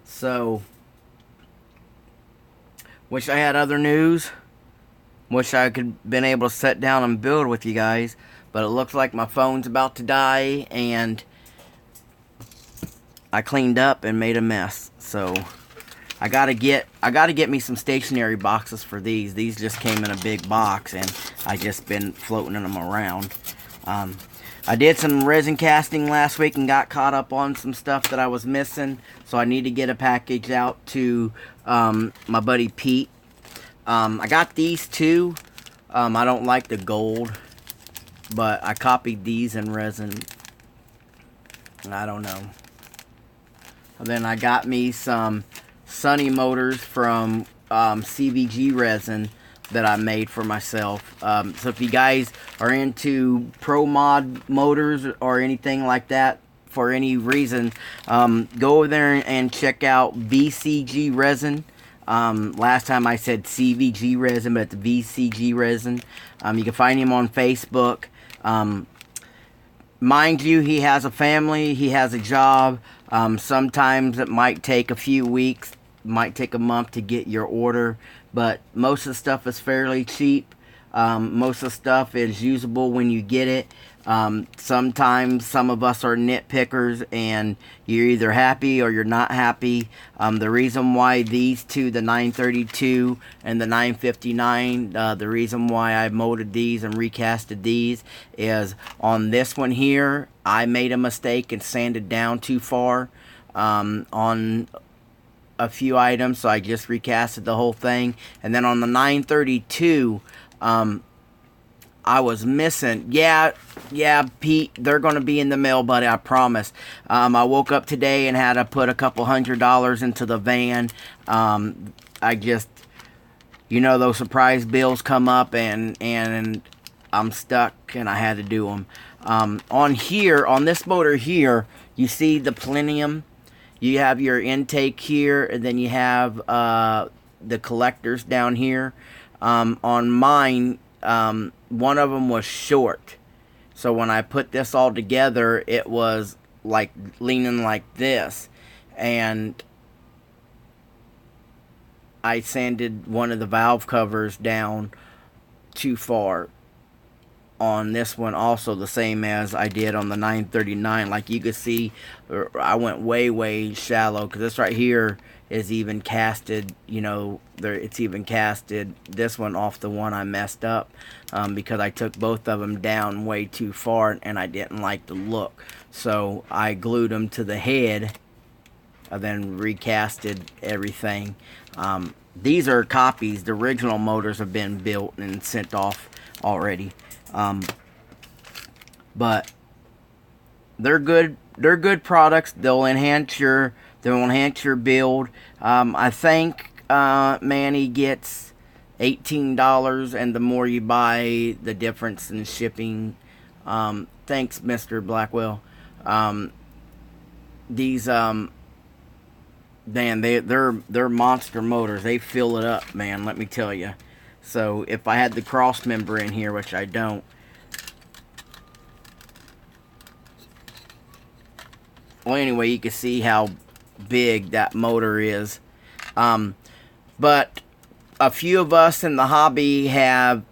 S1: So, wish I had other news. Wish I could been able to sit down and build with you guys. But it looks like my phone's about to die, and I cleaned up and made a mess. So I gotta get me some stationary boxes for these. These just came in a big box, and I just been floating them around. I did some resin casting last week and got caught up on some stuff that I was missing. So I need to get a package out to my buddy Pete. I got these two. I don't like the gold, but I copied these in resin. I don't know. And then I got me some Sunny motors from CVG resin that I made for myself. So if you guys are into pro mod motors or anything like that for any reason, go over there and check out VCG resin. Last time I said CVG resin, but it's VCG resin. You can find him on Facebook. Mind you, he has a family, he has a job. Sometimes it might take a few weeks, might take a month to get your order, but most of the stuff is fairly cheap. Most of the stuff is usable when you get it. Sometimes some of us are nitpickers, and you're either happy or you're not happy. The reason why these two, the 932 and the 959, the reason why I molded these and recasted these is on this one here, I made a mistake and sanded down too far on a few items, so I just recasted the whole thing. And then on the 932, I was missing. Yeah, Pete, they're going to be in the mail, buddy, I promise. I woke up today and had to put a couple $100 into the van. I just, those surprise bills come up, and I'm stuck, and I had to do them. On here, on this motor here, you see the plenum. You have your intake here, and then you have the collectors down here. On mine, one of them was short, so when I put this all together, it was like leaning like this, and I sanded one of the valve covers down too far on this one, also the same as I did on the 939. Like you could see, I went way shallow, because this right here is even casted, it's even casted this one off the one I messed up, because I took both of them down way too far and I didn't like the look, so I glued them to the head and then recasted everything. These are copies. The original motors have been built and sent off already, but they're good products. They'll enhance your build. I think Manny gets $18, and the more you buy, the difference in shipping. Thanks, Mr. Blackwell. These man, they're monster motors. They fill it up, man, let me tell you. So if I had the cross member in here, which I don't, well, anyway, you can see how big that motor is. But a few of us in the hobby have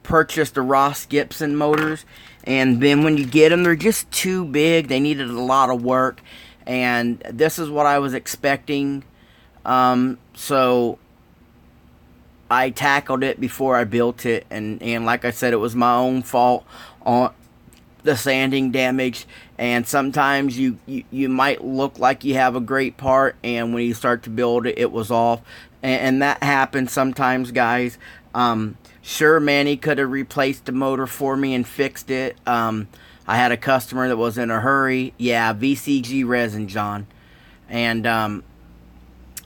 S1: purchased the Ross Gibson motors, and then when you get them, they're just too big. They needed a lot of work, and this is what I was expecting. So I tackled it before I built it, and like I said, it was my own fault on the sanding damage. And sometimes you might look like you have a great part, and when you start to build it, it was off, and that happens sometimes, guys. Sure, Manny could have replaced the motor for me and fixed it. I had a customer that was in a hurry. Yeah, VCG resin, John. And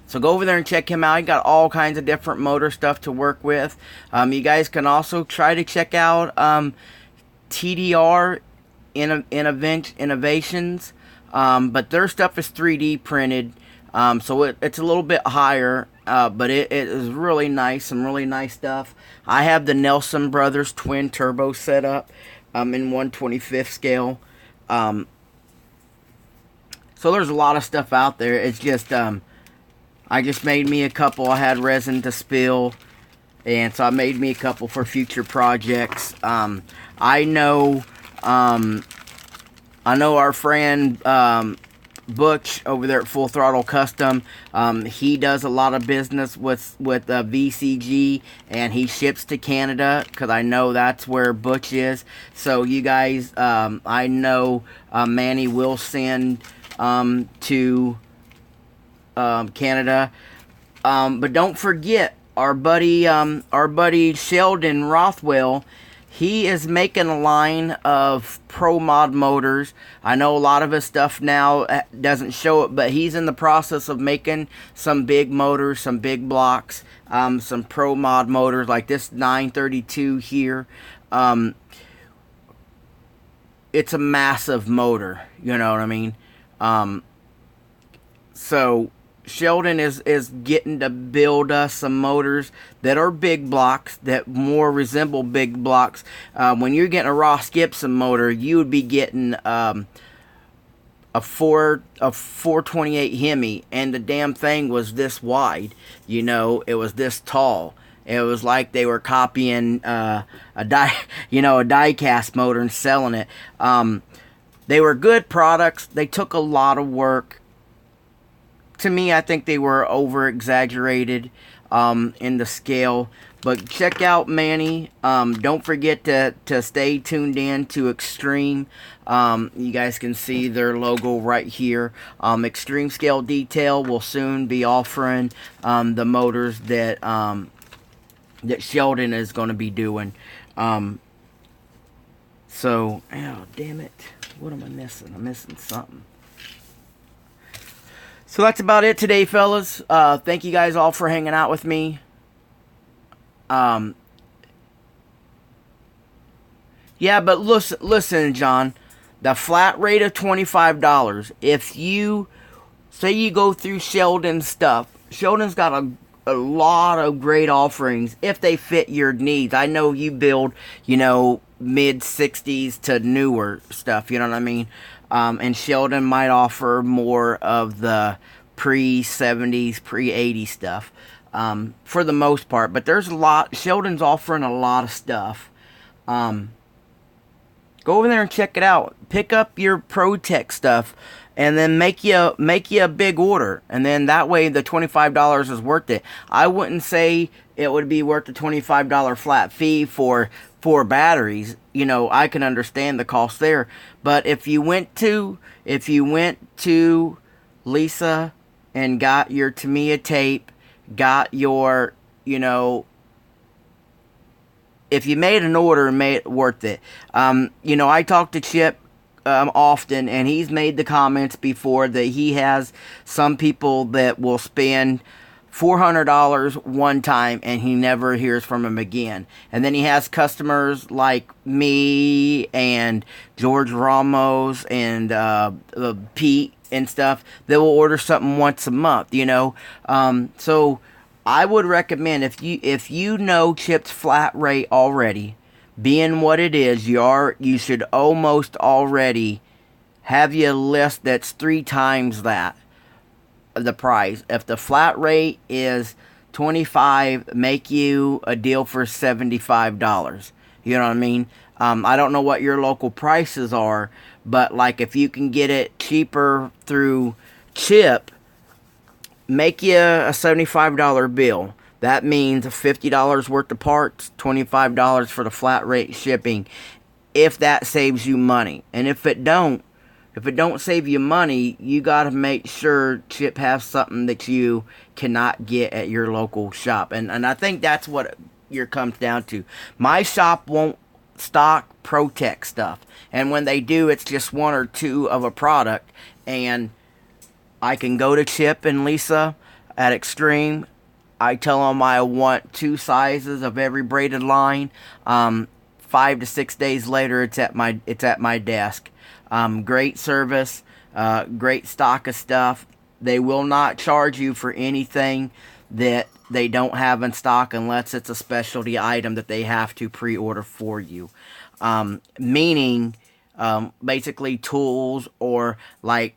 S1: so go over there and check him out. He got all kinds of different motor stuff to work with. You guys can also try to check out TDR Innovations, but their stuff is 3D printed, so it's a little bit higher, but it is really nice, some really nice stuff. I have the Nelson Brothers twin turbo set up in 1/25 scale, so there's a lot of stuff out there. It's just I just made me a couple. I had resin to spill, and so I made me a couple for future projects. I know our friend Butch over there at Full Throttle Custom. He does a lot of business with VCG, and he ships to Canada, because I know that's where Butch is. So you guys, I know Manny will send to Canada. But don't forget our buddy Sheldon Rothwell. He is making a line of Pro Mod motors. I know a lot of his stuff now doesn't show it, but he's in the process of making some big motors, some big blocks, some Pro Mod motors like this 932 here. It's a massive motor, you know what I mean? So Sheldon is getting to build us some motors that are big blocks, that more resemble big blocks. When you're getting a Ross Gibson motor, you would be getting a 428 Hemi, and the damn thing was this wide. It was this tall, It was like they were copying a die cast motor and selling it. They were good products. They took a lot of work. To me, I think they were over exaggerated in the scale. But check out Manny. Don't forget to stay tuned in to Extreme. You guys can see their logo right here. Extreme Scale Detail will soon be offering the motors that that Sheldon is going to be doing. So, oh damn it, what am I missing? I'm missing something. So that's about it today, fellas. Thank you guys all for hanging out with me. Yeah, but listen, John. The flat rate of $25. If you say you go through Sheldon's stuff, Sheldon's got a lot of great offerings if they fit your needs. I know you build, mid 60s to newer stuff. You know what I mean? And Sheldon might offer more of the pre-70s, pre-80s stuff. For the most part, but there's a lot. Sheldon's offering a lot of stuff. Go over there and check it out. Pick up your ProTech stuff, and then make you a big order, and then that way the $25 is worth it. I wouldn't say it would be worth the $25 flat fee for 4 batteries. I can understand the cost there, but if you went to Lisa and got your Tamiya tape, got your, if you made an order and made it worth it. I talk to Chip often, and he's made the comments before that he has some people that will spend $400 one time and he never hears from him again. And then he has customers like me and George Ramos and Pete and stuff that will order something once a month, so I would recommend, if you know Chip's flat rate already, being what it is, you should almost already have you a list that's 3 times that the price. If the flat rate is $25, make you a deal for $75. You know what I mean? I don't know what your local prices are, but like if you can get it cheaper through Chip, make you a $75 bill. That means $50 worth of parts, $25 for the flat rate shipping, if that saves you money. And if it don't save you money, you got to make sure Chip has something that you cannot get at your local shop. And I think that's what it comes down to. My shop won't stock ProTech stuff. And when they do, it's just 1 or 2 of a product. And I can go to Chip and Lisa at Extreme. I tell them I want 2 sizes of every braided line. 5 to 6 days later, it's at my desk. Great service, great stock of stuff. They will not charge you for anything that they don't have in stock unless it's a specialty item that they have to pre-order for you. Meaning, basically tools or like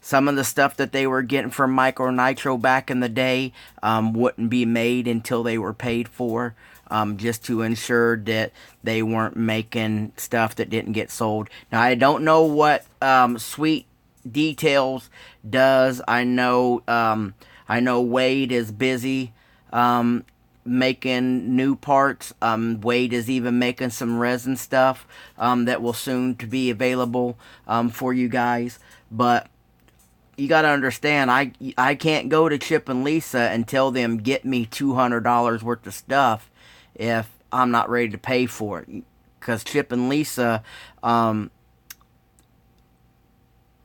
S1: some of the stuff that they were getting from Micro Nitro back in the day wouldn't be made until they were paid for, just to ensure that they weren't making stuff that didn't get sold. Now, I don't know what Sweet Details does. I know Wade is busy making new parts. Wade is even making some resin stuff that will soon to be available for you guys. But you got to understand, I can't go to Chip and Lisa and tell them get me $200 worth of stuff if I'm not ready to pay for it. Because Chip and Lisa,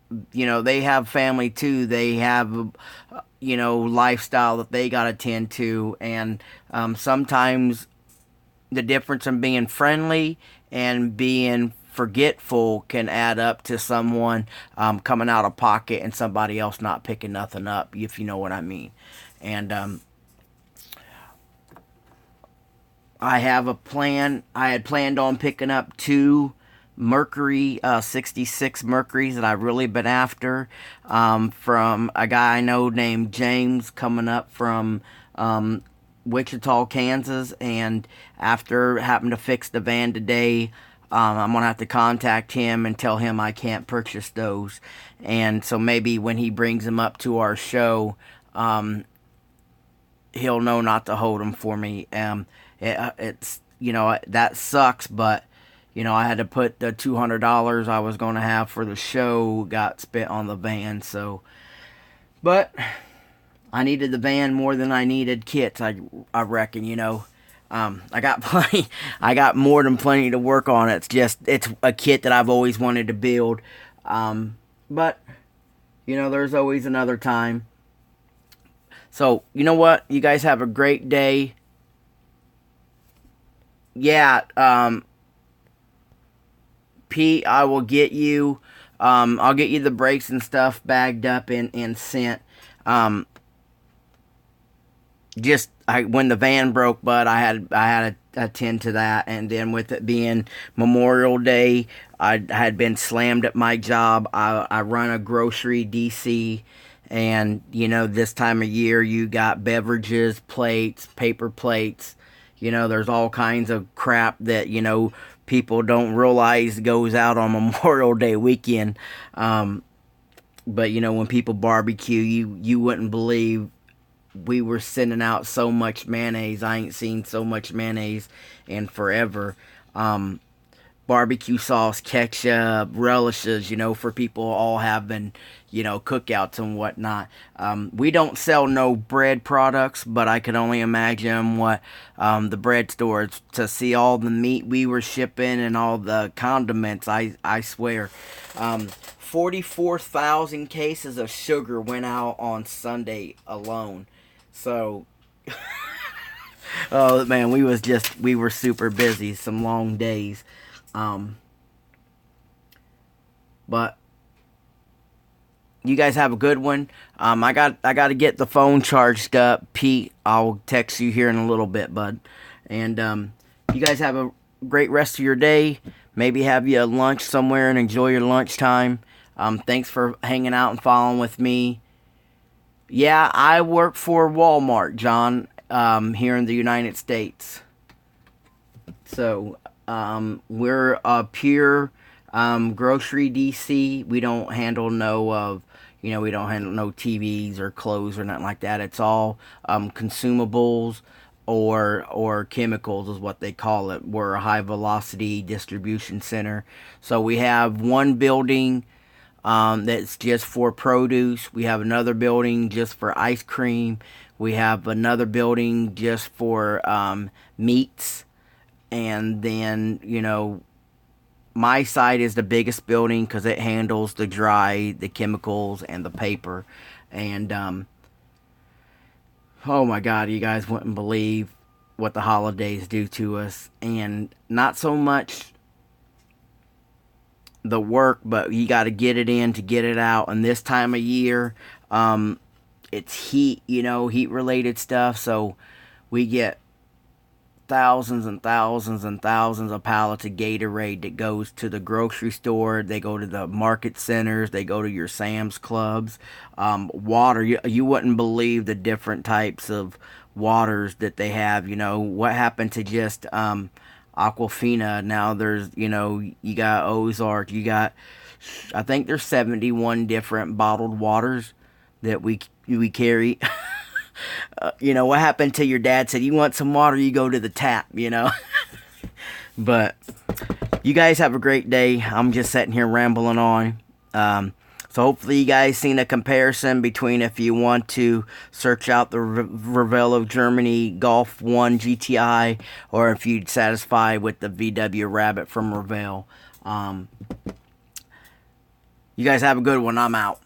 S1: they have family too. They have, lifestyle that they got to tend to. And sometimes the difference in being friendly and being forgetful can add up to someone coming out of pocket and somebody else not picking nothing up, if you know what I mean. And I have a plan. I had planned on picking up 2 Mercury 66 Mercuries that I've really been after from a guy I know named James, coming up from Wichita, Kansas, and after having to fix the van today, I'm gonna have to contact him and tell him I can't purchase those. And so maybe when he brings them up to our show, he'll know not to hold them for me. It's, that sucks, but I had to put the $200 I was going to have for the show got spent on the van. So, but I needed the van more than I needed kits. I reckon. I got plenty. I got more than plenty to work on. It's a kit that I've always wanted to build. But there's always another time. So, you know what? You guys have a great day. Yeah, Pete, I will get you, I'll get you the brakes and stuff bagged up and sent. When the van broke, but I had to attend to that, and then with it being Memorial Day, I had been slammed at my job. I run a grocery DC, and this time of year you got beverages, plates, paper plates. There's all kinds of crap that people don't realize goes out on Memorial Day weekend. But when people barbecue, you wouldn't believe we were sending out so much mayonnaise. I ain't seen so much mayonnaise in forever. Barbecue sauce, ketchup, relishes, for people all having, cookouts and whatnot. We don't sell no bread products, but I can only imagine what the bread stores, to see all the meat we were shipping and all the condiments, I swear. 44,000 cases of sugar went out on Sunday alone. So, oh man, we were super busy, some long days. But you guys have a good one. I got to get the phone charged up. Pete, I'll text you here in a little bit, bud. And you guys have a great rest of your day. Maybe have you a lunch somewhere and enjoy your lunchtime. Thanks for hanging out and following with me. Yeah, I work for Walmart, John, here in the United States. So, we're a pure grocery DC. We don't handle no TVs or clothes or nothing like that. It's all consumables or chemicals is what they call it. We're a high velocity distribution center. So we have one building that's just for produce. We have another building just for ice cream. We have another building just for meats. And then, my side is the biggest building because it handles the dry, the chemicals, and the paper. And, oh my God, you guys wouldn't believe what the holidays do to us. And not so much the work, but you got to get it in to get it out. And this time of year, it's heat, heat-related stuff. So we get thousands and thousands and thousands of pallets of Gatorade that goes to the grocery store. They go to the market centers. They go to your Sam's Clubs. Water, you wouldn't believe the different types of waters that they have. What happened to just Aquafina? Now there's, you got Ozark. You got, I think there's 71 different bottled waters that we carry. What happened to your dad said, you want some water, you go to the tap, But you guys have a great day. I'm just sitting here rambling on. So hopefully you guys seen a comparison between, if you want to search out the Revell of Germany Golf 1 GTI, or if you'd satisfy with the VW Rabbit from Revell. You guys have a good one. I'm out.